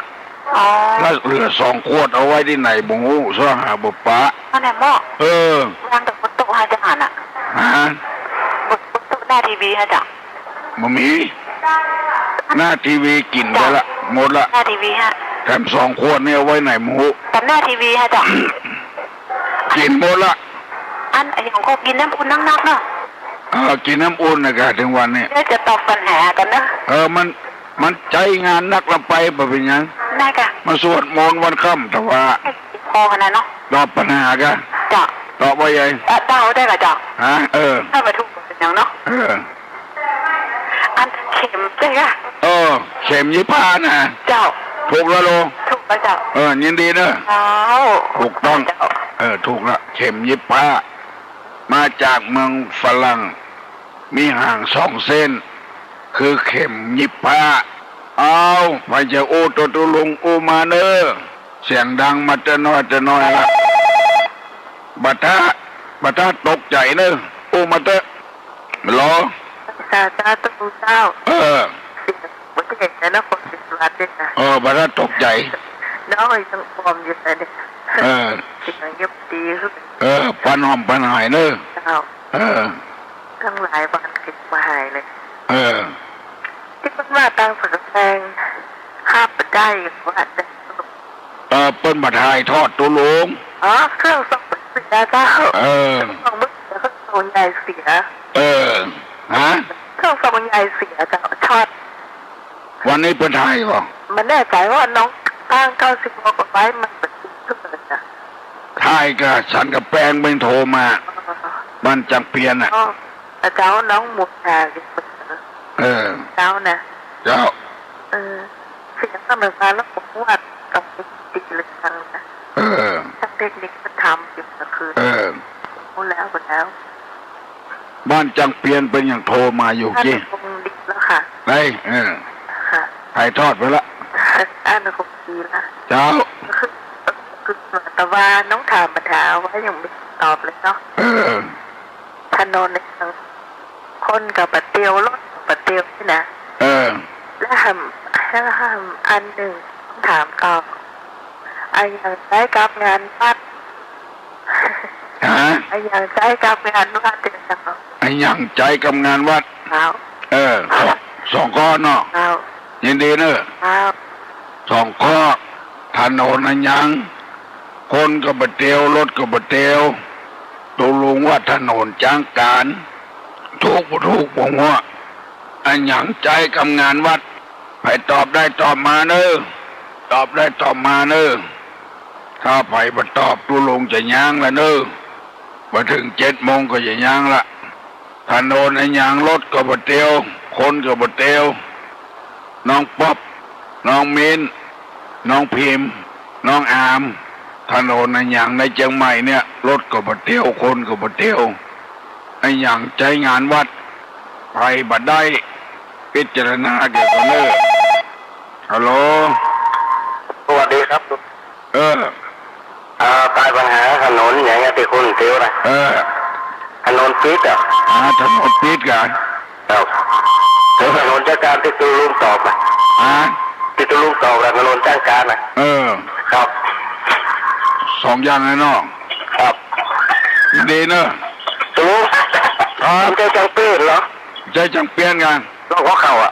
แล้วเหลือ2 ขวดเอาไว้ที่ไหนบุงูซ่อหาบุปผาอันไหนหม้อวางกับบนโต๊ะให้จะอ่านบนโต๊ะหน้าทีวีให้จ้ะมันมีหน้าทีวีกินไปละหมดละหน้าทีวีฮะแถม2 ขวดเนี่ยเอาไว้ไหนหมูแต่หน้าทีวีฮะจ้ะกินหมดละอันไอ้ของก็กินน้ำอุ่นนักเนาะกินน้ำอุ่นนะครับถึงวันนี้จะตอบปัญหากันนะมันใจงานนักละไปเป็นยังได้ค่ะมาสวดมนต์วันค่ำแต่ว่าพอขนาดเนาะตอบปัญหากันจ้ะตอบว่าไงเต้าได้กับจ้ะถ้ามาถูกเป็นยังเนาะอันเข็มใช่ค่ะเข็ม25นะเจ้าถูกแล้วโลถูกแล้วเจ้ายินดีเนอะถูกต้องถูกละเข็ม25มาจากเมืองฝรั่งมีห่าง2 เส้นคือเข็ม25เอาไปจะโอ้ตัวลุงโอมาเนอะเสียงดังมาจะน้อยละบัตาตกใจเนอะโอ้มาเตอะรอจ้าตู้เจ้ามันจะเห็นแล้วคนติดวัดด้วยนะบัตาตกใจน้องยังปลอมอยู่แต่เนี่ยสิ่งเงียบดีปันหอมปันหายเนอะทั้งหลายวันเก็บมาหายเลยที่มันว่าตังสังแสงห้าไปได้ว่าเปิ้นบัดหายทอดตัวลงเครื่องส่งเสียเจ้าส่งมือเสียเครื่องส่งใหญ่เสียฮะเครื่องส่งใหญ่เสียเจ้าช็อตวันนี้เป็นไทยป่ะมันแน่ใจว่าน้องตั้ง90 กว่าไว้มันเป็นทุกคนจ้ะไทยก็ฉันกับแป้งเป็นโทรมามันจังเปลี่ยนเจ้าน้องหมุนแทนเจ้านะเจ้าเสียงธรรมศาสตร์แล้วผมว่า ต้องติดเรื่องนะ เออ ถ้าเทคนิคมันทำอยู่ก็คือ เออ หมดแล้ว บ้านจังเปลี่ยนเป็นอย่างโทรมาอยู่ ท่าน กี้ คงดีแล้วค่ะ ไรค่ะ ถ่ายทอดไปละ อ่านคงดีละ เจ้า คือแต่ว่าน้องถามปัญหาว่ายังไม่ตอบเลยเนาะ เออ ถนนในทางคนกับปะเตียวรถปะเตียวนี่นะ เออ แล้วห้ามอันหนึ่งต้องถามตอบไอ้ยังใช้กับงานวัด ฮะ ไอ้ยังใช้กับงานวัดเด็กจัง ไอ้ยังใจกับงานวัด เอา เออสองข้อเนาะ เอา ยินดีเนอะ เอา สองข้อถนนอันยังคนก็บะเตียวรถก็บะเตียวตกลงว่าถนนจ้างการถูกผมว่าอันยังใจกับงานวัดไปตอบได้ตอบมาเนอะตอบได้ตอบมาเนอะถ้าไปบัตอบตกลงจะย่างละเนอะมาถึง7 โมงก็จะย่างละถนนอันยังรถก็บะเตียวคนก็บะเตียวน้องป๊อบน้องมินน้องพิมพ์น้องอามถนนอันยังในเชียงใหม่เนี่ยรถก็บะเตียวคนก็บะเตียวไอ้ยังใจงานวัดไปบัดได้พิจารณาเกี่ยวกับเนอะฮัลโหล สวัสดีครับ เออ ตายปัญหาถนนอย่างเงี้ยที่คุณเตียวนะ เออ ถนนปิดอ่ะ ถนนปิดกัน ครับถึงถนนจัดการที่ตูลุงตอบนะ ที่ตูลุงตอบแล้วถนนจ้างการนะ เออ ครับ 2 อย่างเลยเนาะ ครับ ดีเนอะ ตูลุงมันจะจังปื้นเหรอ ใจจังเปลี่ยนกัน ลองหัวเข่าอ่ะ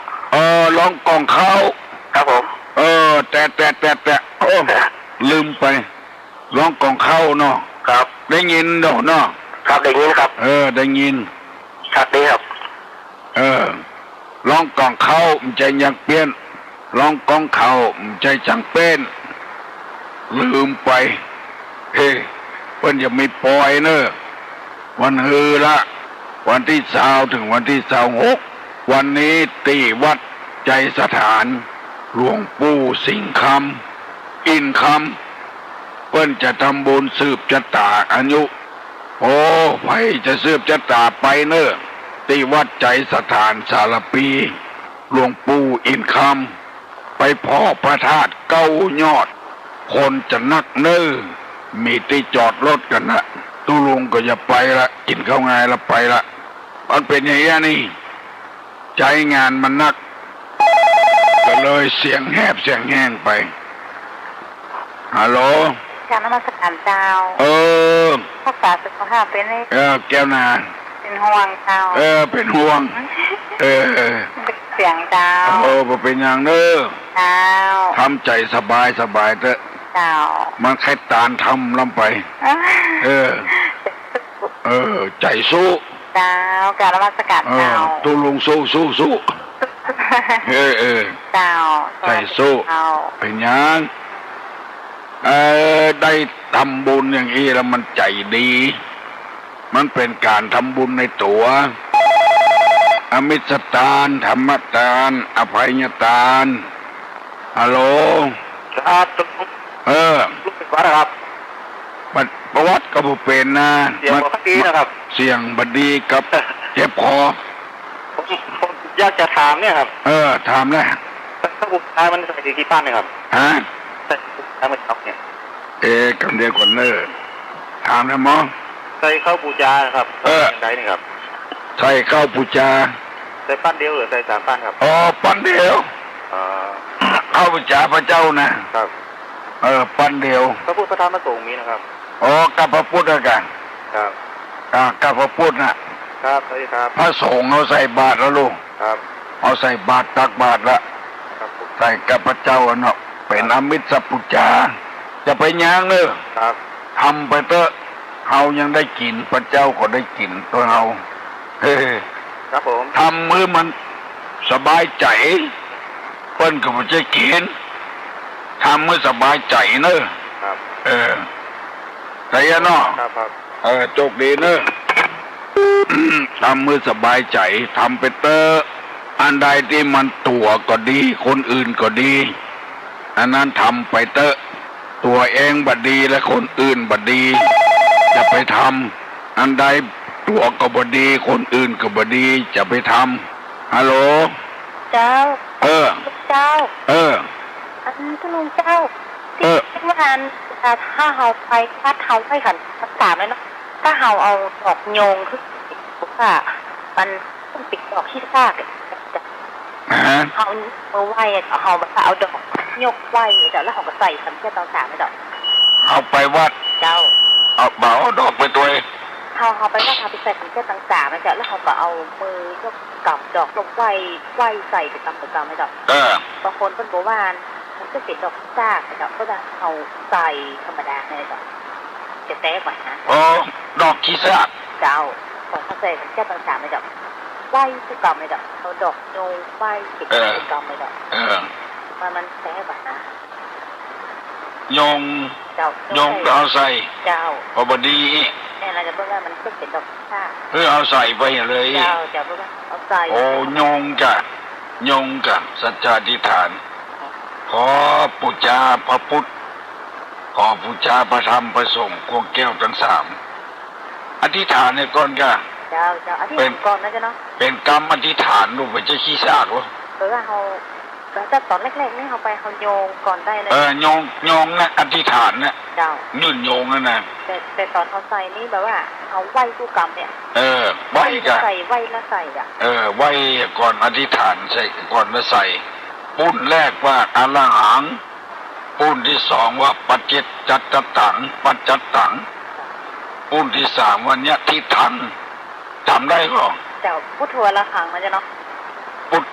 ลองกล่องเขา ครับผม แต่โอ้ลืมไปลองกล่องเข้าเนาะ ครับ ได้ยินเนาะ ครับได้ยินครับ ได้ยิน ชัดดีครับ ลองกล่องเข้ามันใจยังเปลี่ยนลองกล่องเข้ามันใจจังเป็นลืมไปเฮ้เพิ่นจะไม่ปล่อยเนอะวันฮือละวันที่20 ถึงวันที่26วันนี้ตีวัดใจสถานหลวงปู่สิงห์คำอินคำเพิ่นจะทำบุญสืบชะตาอายุโอ้ไผจะสืบชะตาไปเนอะที่วัดใจสถานสารปีหลวงปู่อินคำไปพ่อพระธาตุเก้ายอดคนจะนักเนอมีที่จอดรถกันนะตุลุงก็อย่าไปละกินข้าวงายละไปละมันเป็นอย่างนี้นี่ใจงานมันนักก็เลยเสียงแหบเสียงแห้งไปฮัลโหล การนมัสการเจ้า รักษาสุขภาพเป็นนี่ แก้วนา เป็นห่วงเจ้า เป็นห่วงเป็นเสียงเจ้า บ่เป็นอย่างเนอะ เจ้า ทำใจสบายเถอะ เจ้า มันแค่ตานทำลำไป ใจสู้ เจ้าการนมัสการเจ้า ตุลุงสู้เจ้า ใจสู้ เจ้า เป็นยังได้ทำบุญอย่างนี้แล้วมันใจดี มันเป็นการทำบุญในตัวอมิสตานธรรมตานอภัยตานฮัลโหล ครับลูกศิษย์วัดนะครับ ประวัติก็บ่เป็นนะ เสียงบอกดีนะครับ เสียงบดีกับเจ็บคอ ผมอยากจะถามเนี่ยครับ ถามแล้ว ถ้าบุกท้ายมันใส่กี่ปั้นเนี่ยครับ ฮะ ใส่บุกท้ายมันครับเนี่ย กำเดียวก่อนเนอถามนะหมอ ใส่ข้าวปูจาครับใส่นี่ครับ ใส่ข้าวปูจา ใส่ปั้นเดียวหรือใส่3 ปั้นครับ ปั้นเดียวข้าวปูจาพระเจ้านะครับ ปั้นเดียว พระพุทธพระธรรมพระสงฆ์มีนะครับ กับพระพุทธกัน ครับ กับพระพุทธนะครับ สวัสดีครับ พระสงฆ์เราใส่บาตรแล้วลูก ครับ เอาใส่บาตรตักบาตรละ ครับ ใส่กับพระเจ้าเนาะเป็นอมิตรสัพพุจาจะไปย่างเนอะ ครับ ทำไปเถอะเฮายังได้กินพระเจ้าก็ได้กินตัวเฮาครับผม ทำมือมันสบายใจเปิ้นก็บ่จะกินทำมือสบายใจเนอะ ครับ ใจเนาะ ครับ โชคดีเนอะทำมือสบายใจทำไปเถอะอันใดที่มันตัวก็ดีคนอื่นก็ดี อันนั้นทำไปเตอะตัวเองบัดดีและคนอื่นบัดดีจะไปทำอันใดตัวก็บดีคนอื่นก็บดีจะไปทำฮัลโหล เจ้า เออ เจ้า เออ อันตุลุงเจ้าที่ว่าอันถ้าเฮาไปถ้าเฮาไปขันสามเลยเนาะถ้าเฮาเอาดอกโยงคือว่ามันต้องปิดดอกที่ซากเขาเอาไว้เขาแบบเอาดอกยกไว้เดี๋ยวแล้วเขาก็ใส่สำเร็จตอนสามไม่ดอก เอาไปวัด เจ้า เอาเบาดอกไปตัวเอง เขาไปว่าเขาไปใส่สำเร็จตอนสามไม่ดอกแล้วเขาก็เอามือยกกับดอกลงไว้ใส่ไปตามประจำไม่ดอกบางคนเป็นโบราณมันก็เป็นดอกซากไม่ดอกก็จะเอาใส่ธรรมดาไม่ดอกจะแตกกว่านะ โอ้ดอกขี้ซาก เจ้าของเขาใส่สำเร็จตอนสามไม่ดอกไหวผู้กรรมไม่ดอกเอาดอกโยงไหวติดผู้กรรมไม่ดอกมันแท้แบบนะ โยง เจ้า โยงเอาใส่ เจ้า พอบดี เนี่ยเราจะเพิ่งว่ามันเป็นดอกชา เอาใส่ไปเลย เจ้าจะเพิ่งว่าเอาใส่ โอ้โยงกะสัจจาธิษฐานขอปูชาพระพุทธขอปูชาพระธรรมพระสงฆ์ควงแก้วทั้งสามอธิษฐานเนี่ยก่อนกะ เจ้าอธิษฐานก่อนนะจ๊ะเนาะเป็นกรรมอธิษฐานดูไปจะขี้ซากวะเพราะว่าเขาแต่ตอนแรกๆนี่เขาไปเขาโยงก่อนได้เลยโยงนะอธิษฐานนะเจ้ายื่นโยงนั่นนะแต่ตอนเขาใส่นี่แบบว่าเอาไหวผู้กรรมเนี่ยไหวกันใส่ไหวแล้วใส่อ่ะไหวก่อนอธิษฐานใส่ก่อนแล้วใส่ปุ้นแรกว่าอรหังปุ้นที่สองว่าปัจเจตจัตตังปัจจัตตังปุ้นที่สามว่าเนี่ยทิทังจำได้ก็เจ้าพุทโธละหังนะจ๊ะเนาะพุท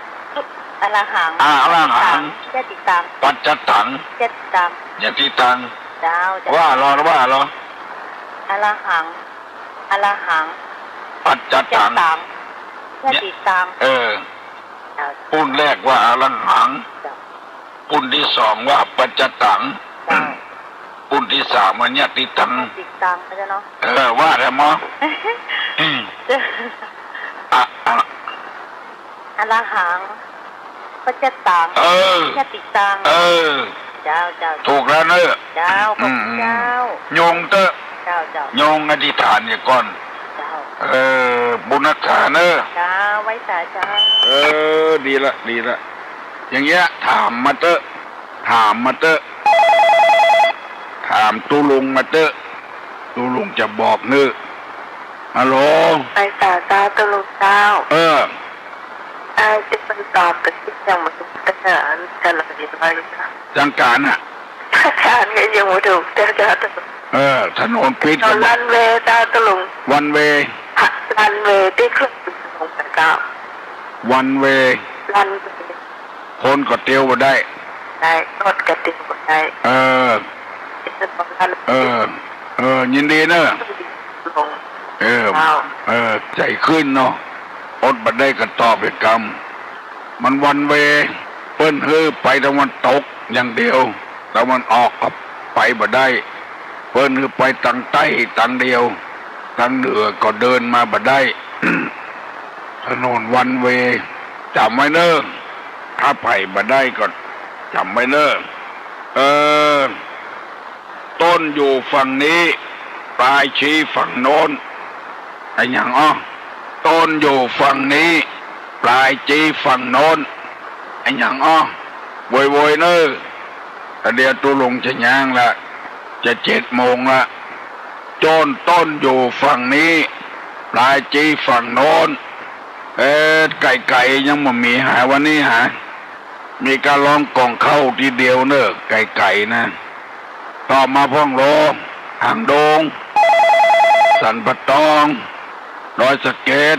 อรหังอรหังเจติตังปัจจตังเจติตังยติตังเจ้าว่าหรออรหังปัจจตังเจติตังปุ้นแรกว่าอรหังปุ้นที่สองว่าปัจจตังปุ้นที่สามว่าเนี่ยติตังติตังนะจ๊ะเนาะว่าแล้วมั้งอรหังปัจจตังยติตังเจ้าถูกแล้วเนอะเจ้าของเจ้าโยงเตอะเจ้าโยงอธิษฐานเนี่ยก่อนเจ้าบุญนักฐานเนอะเจ้าไว้สาเจ้าดีละอย่างเงี้ยถามมาเตอะถามตุลุงมาเตอะตุลุงจะบอกเนอะฮัลโหลไปสาเจ้าตุลุงเจ้าจะเป็นตอบกับที่ยังมาถูกแต่จะระเบียบอะไรคะจังการอ่ะการก็ยังมาถูกแต่จะถนนปิดรันเวย์เจ้าตลุงวันเวย์รันเวย์ที่เครื่องบินของเจ้าวันเวย์รันเวย์คนก็เตียวมาได้รถก็เตียวมาได้ยินดีเนอะใจขึ้นเนาะอดบัดได้ก็ตอบไปกรรมมันวันเวเปิ้นไปตะวันตกอย่างเดียวตะวันออกก็ไปบัดได้เปิ้นไปทางใต้ทางเดียวทางเหนือก็เดินมาบัดได้ ถนนวันเวจำไว้เนอะถ้าไปบัดได้ก็จำไว้เนอะต้นอยู่ฝั่งนี้ปลายชี้ฝั่งโน้นไอ้ยังต้นอยู่ฝั่งนี้ปลายจีฝั่งโน้นไอ้ยังโวยเนอะเดี๋ยวตุลงจะย่างละจะ7 โมงละต้นอยู่ฝั่งนี้ปลายจีฝั่งโน้นไก่ยังไม่มีหาวันนี้หามีการร้องกล่องเข้าทีเดียวเนอะไก่นะต่อมาพ่องโลหางโดงสันปะตองดอยสะเก็ด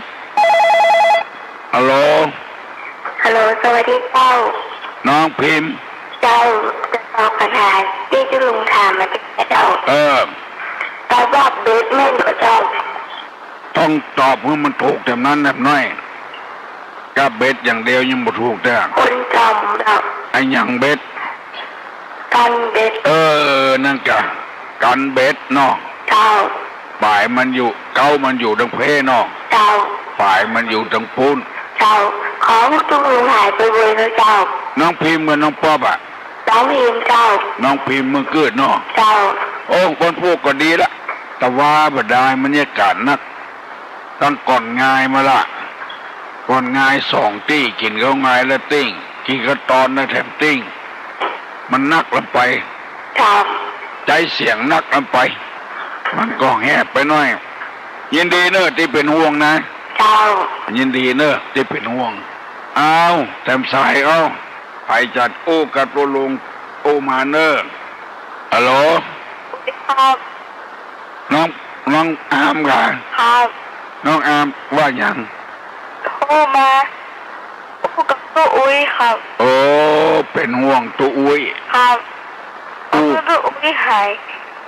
ฮัลโหลสวัสดีเจ้าน้องพิมพ์เจ้าจะตอบปัญหาที่จะลุงถามมาเป็นเจ้าตอบว่าเบสไม่ถูกเจ้าต้องตอบเพื่อมันถูกแต่นั้นแบบน้อยกับเบสอย่างเดียวยังบ่ถูกแต่คนจำเจ้าไอ้ยังเบสกันเบสนั่นกะกันเบสเนาะเจ้าฝ่ายมันอยู่มันอยู่ทางเพเนาะเจ้าฝ่ายมันอยู่ทางปูนเจ้าของตุลุงหายไปเลยเจ้าน้องพิมพ์กับน้องป๊อบ น้องพิมพ์เจ้า น้องพิมพ์เมื่อเกิดเนาะ เจ้า โอ้คนพวกก็ดีละแต่ว่าบ่ได้มันเนี่ยกาศนักตั้งก่อนงายมาละก่อนงาย2 ตี้กินก็งายแล้วติ้งกินก็ตอนนะแถมติ้งมันนักลงไป เจ้า ใจเสียงนักลงไป มันก็แหบไปหน่อยยินดีเนอะที่เป็นห่วงนะ เจ้า ยินดีเนอะที่เป็นห่วงเอาแต้มสายเอาไปจัดอู้กับตัวลุงอู้มาเนอะฮัลโหล ครับ น้องอามค่ะ ครับ น้องอามว่าอย่าง โทรมาพูดกับตัวอุ้ยครับ โอ้เป็นห่วงตัวอุ้ย ครับ อู้ ตัวอุ้ยหาย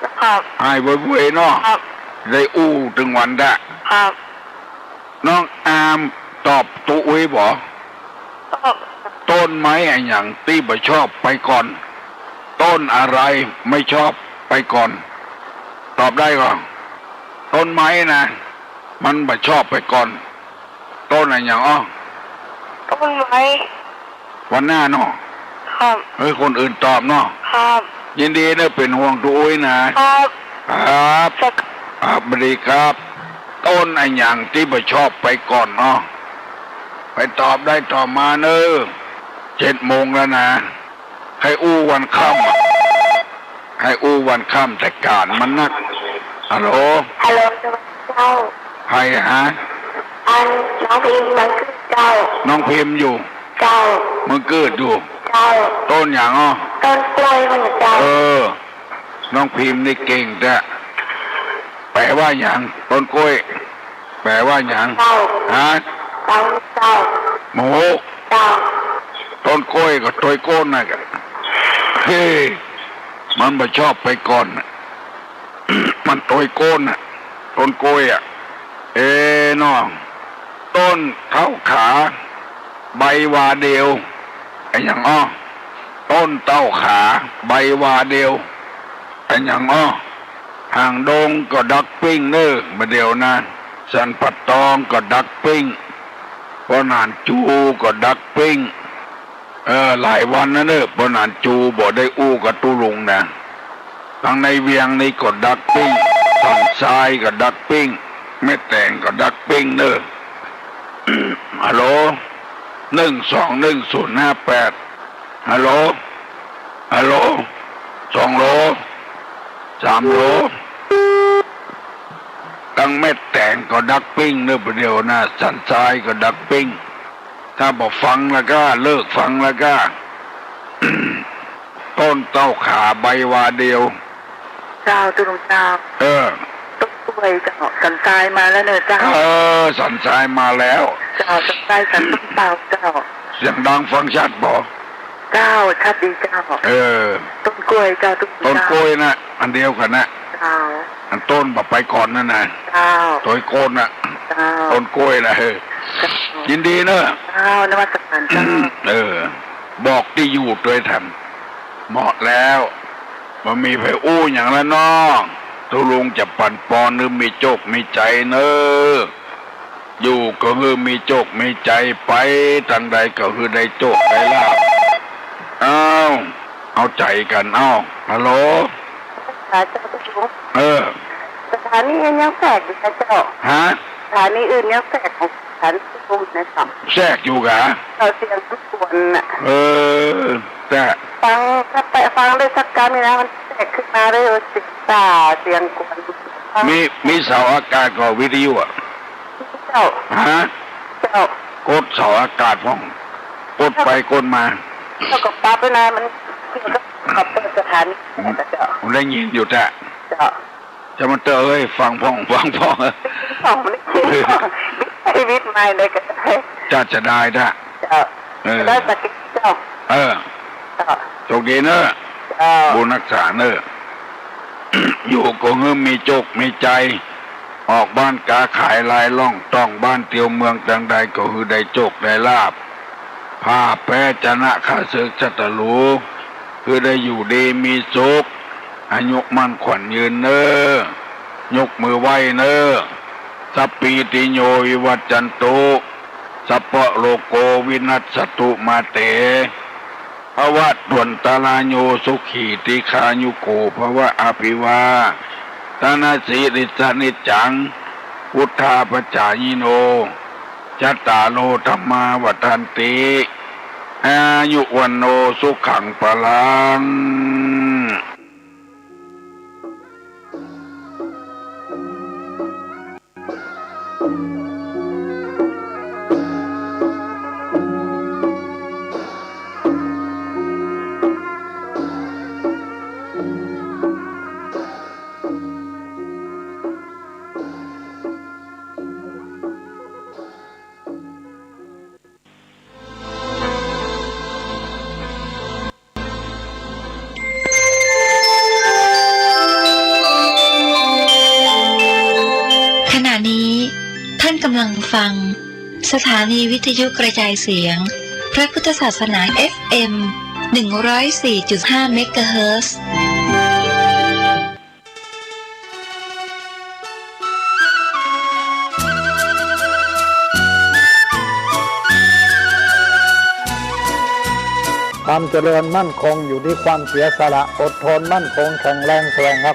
นะครับ หายเว้ยๆเนาะ ครับ ได้อู้ถึงวันได้ ครับ น้องอามตอบตัวอุ้ยบอก ก็ ต้นไม้อะไรอย่างที่ไม่ชอบไปก่อน ต้นอะไรไม่ชอบไปก่อน ตอบได้ก่อนต้นไม้นะมันไม่ชอบไปก่อน ต้นอะไรอย่างอ้อ ต้นไม้ วันหน้าเนาะ ครับ เฮ้ยคนอื่นตอบเนาะ ครับ ยินดีเนอะเป็นห่วงตัวอุ้ยนะครับ ครับ สัก ครับสวัสดีครับ ต้นอะไรอย่างที่ไม่ชอบไปก่อนเนาะไปตอบได้ตอบมาเนอะ7 โมงแล้วนะให้อู้วันค่ำอะให้อู้วันค่ำแต่การมันนักฮัลโหล ฮัลโหลสวัสดีเจ้า ใครฮะ อันน้องพิมพ์มันคือเจ้า น้องพิมพ์อยู่ เจ้า มึงเกิดอยู่ เจ้า ต้นอย่างอ้อ ต้นกล้วยมันเจ้า เออ น้องพิมพ์นี่เก่งแต่แปลว่าอย่างต้นกล้วย แปลว่าอย่าง เจ้า ฮะ เจ้าเจ้า หมู เจ้า ต้นกล้วยกับต้นโก้นน่ะกันเฮ้ยมันไม่ชอบไปก่อนน่ะ มันต้นโก้นน่ะต้นกล้วยอ่ะ น้องต้นเท้าขา ใบวาเดียวไอ้อย่างอ้อต้นเต้าขาใบวาเดียวไอ้อย่างอ้อห่างดงก็ดักปิ้งเน้อมาเดียวนะสันปัดตองก็ดักปิ้งพอนานจูก็ดักปิ้งหลายวันนะเน้อพอนานจูบ่ได้อู้กับตุลุงนะทางในเวียงนี่ก็ดักปิ้งทางซ้ายก็ดักปิ้งแม่แต่งก็ดักปิ้งเน้อ ฮัลโหล1211058ฮัลโหลฮัลโหล2 โล 3 โลตั้งเม็ดแต่งก็ดักปิ้งเนื้อประเดียวนะสันทรายก็ดักปิ้งถ้าบอกฟังแล้วก็เลิกฟังแล้วก็ ต้นเต้าขาใบวาเดียว เจ้าตุลุงเจ้า ต้นกล้วยเจ้าสันทรายมาแล้วเนอะเจ้า สันทรายมาแล้ว เจ้าสันทรายสันต้นเปล่าเจ้า เสียงดังฟังชัดบอก เจ้าชัดดีเจ้า ต้นกล้วยเจ้าตุลุง ต้น เจ้าก ล้วยนะอันเดียวกันนะ เจ้า อันต้นแบบไปก่อนนั่นนะ เจ้า ต้นโคนนะ เจ้า ต้นกล้วยนะยินดีเนอะ เจ้านวัตกรรมเจ้า บอกที่อยู่ด้วยทำเหมาะแล้วมันมีไผอู้อย่างละน้องตุลุงจะปั่นปอนหรือมีโจกมีใจเนอะอยู่ก็คือมีโจกมีใจไปทางใดก็คือได้โจกได้ลาบเอาใจกันฮัลโหล เจ้าตุลุง สถานีอื่นยังแฝกอยู่นะเจ้า ฮะ สถานีอื่นยังแฝกของฉันตุลุงนะเจ้า แทรกอยู่กะ เราเสียงทุกคนน่ะ แต่ ฟังถ้าไปฟังได้สักการนี่นะมันแฝกขึ้นมาได้เลยสิตาเสียงกวน มีเสาอากาศกับวิทยุอ่ะ เจ้า ฮะ เจ้าก ดเสาอากาศพ้องกดไปกดมา เจ้ากับปั๊บไปนายมันเกี่ยวกับขับเป็นสถานีนะเจ้า ผมได้ยินอยู่แต่ เจ้า จะมาเตอเอ้ยฟังพ่อง ฟังมันได้ยินชีวิตใหม่เลยก็ได้ จะได้ได้ เจ้าได้สักเจ้า เจ้า โชคดีเนอะ เจ้า บุญรักษาเนอะ อยู่ก็เฮือมีโจกมีใจ ออกบ้านกาขายลายล่องต้องบ้านเตียวเมืองดังใดก็คือได้โจกได้ลาบผ้าแป้ชนะข้าศึกชัตลูคือได้อยู่ดีมีสุขอายุมั่นขวัญยืนเนอยกมือไหวเนอสัพปีติโยวิวัจจันตุสัพพะโลโกวินัสสตุมาเต ภวะตวนตาลาโยสุขีติคายุโกภวะอาภิวาตานาสีริสานิจจังพุทธาปจายิโนจัตตาโลธรรมาวัฏันติอายุวันโนสุขังปลังขณะนี้ท่านกำลังฟังสถานีวิทยุกระจายเสียงพระพุทธศาสนา FM 104.5 เมกะเฮิรตซ์ ความเจริญมั่นคงอยู่ที่ความเสียสละอดทนมั่นคงแข็งแรงแสวงครับ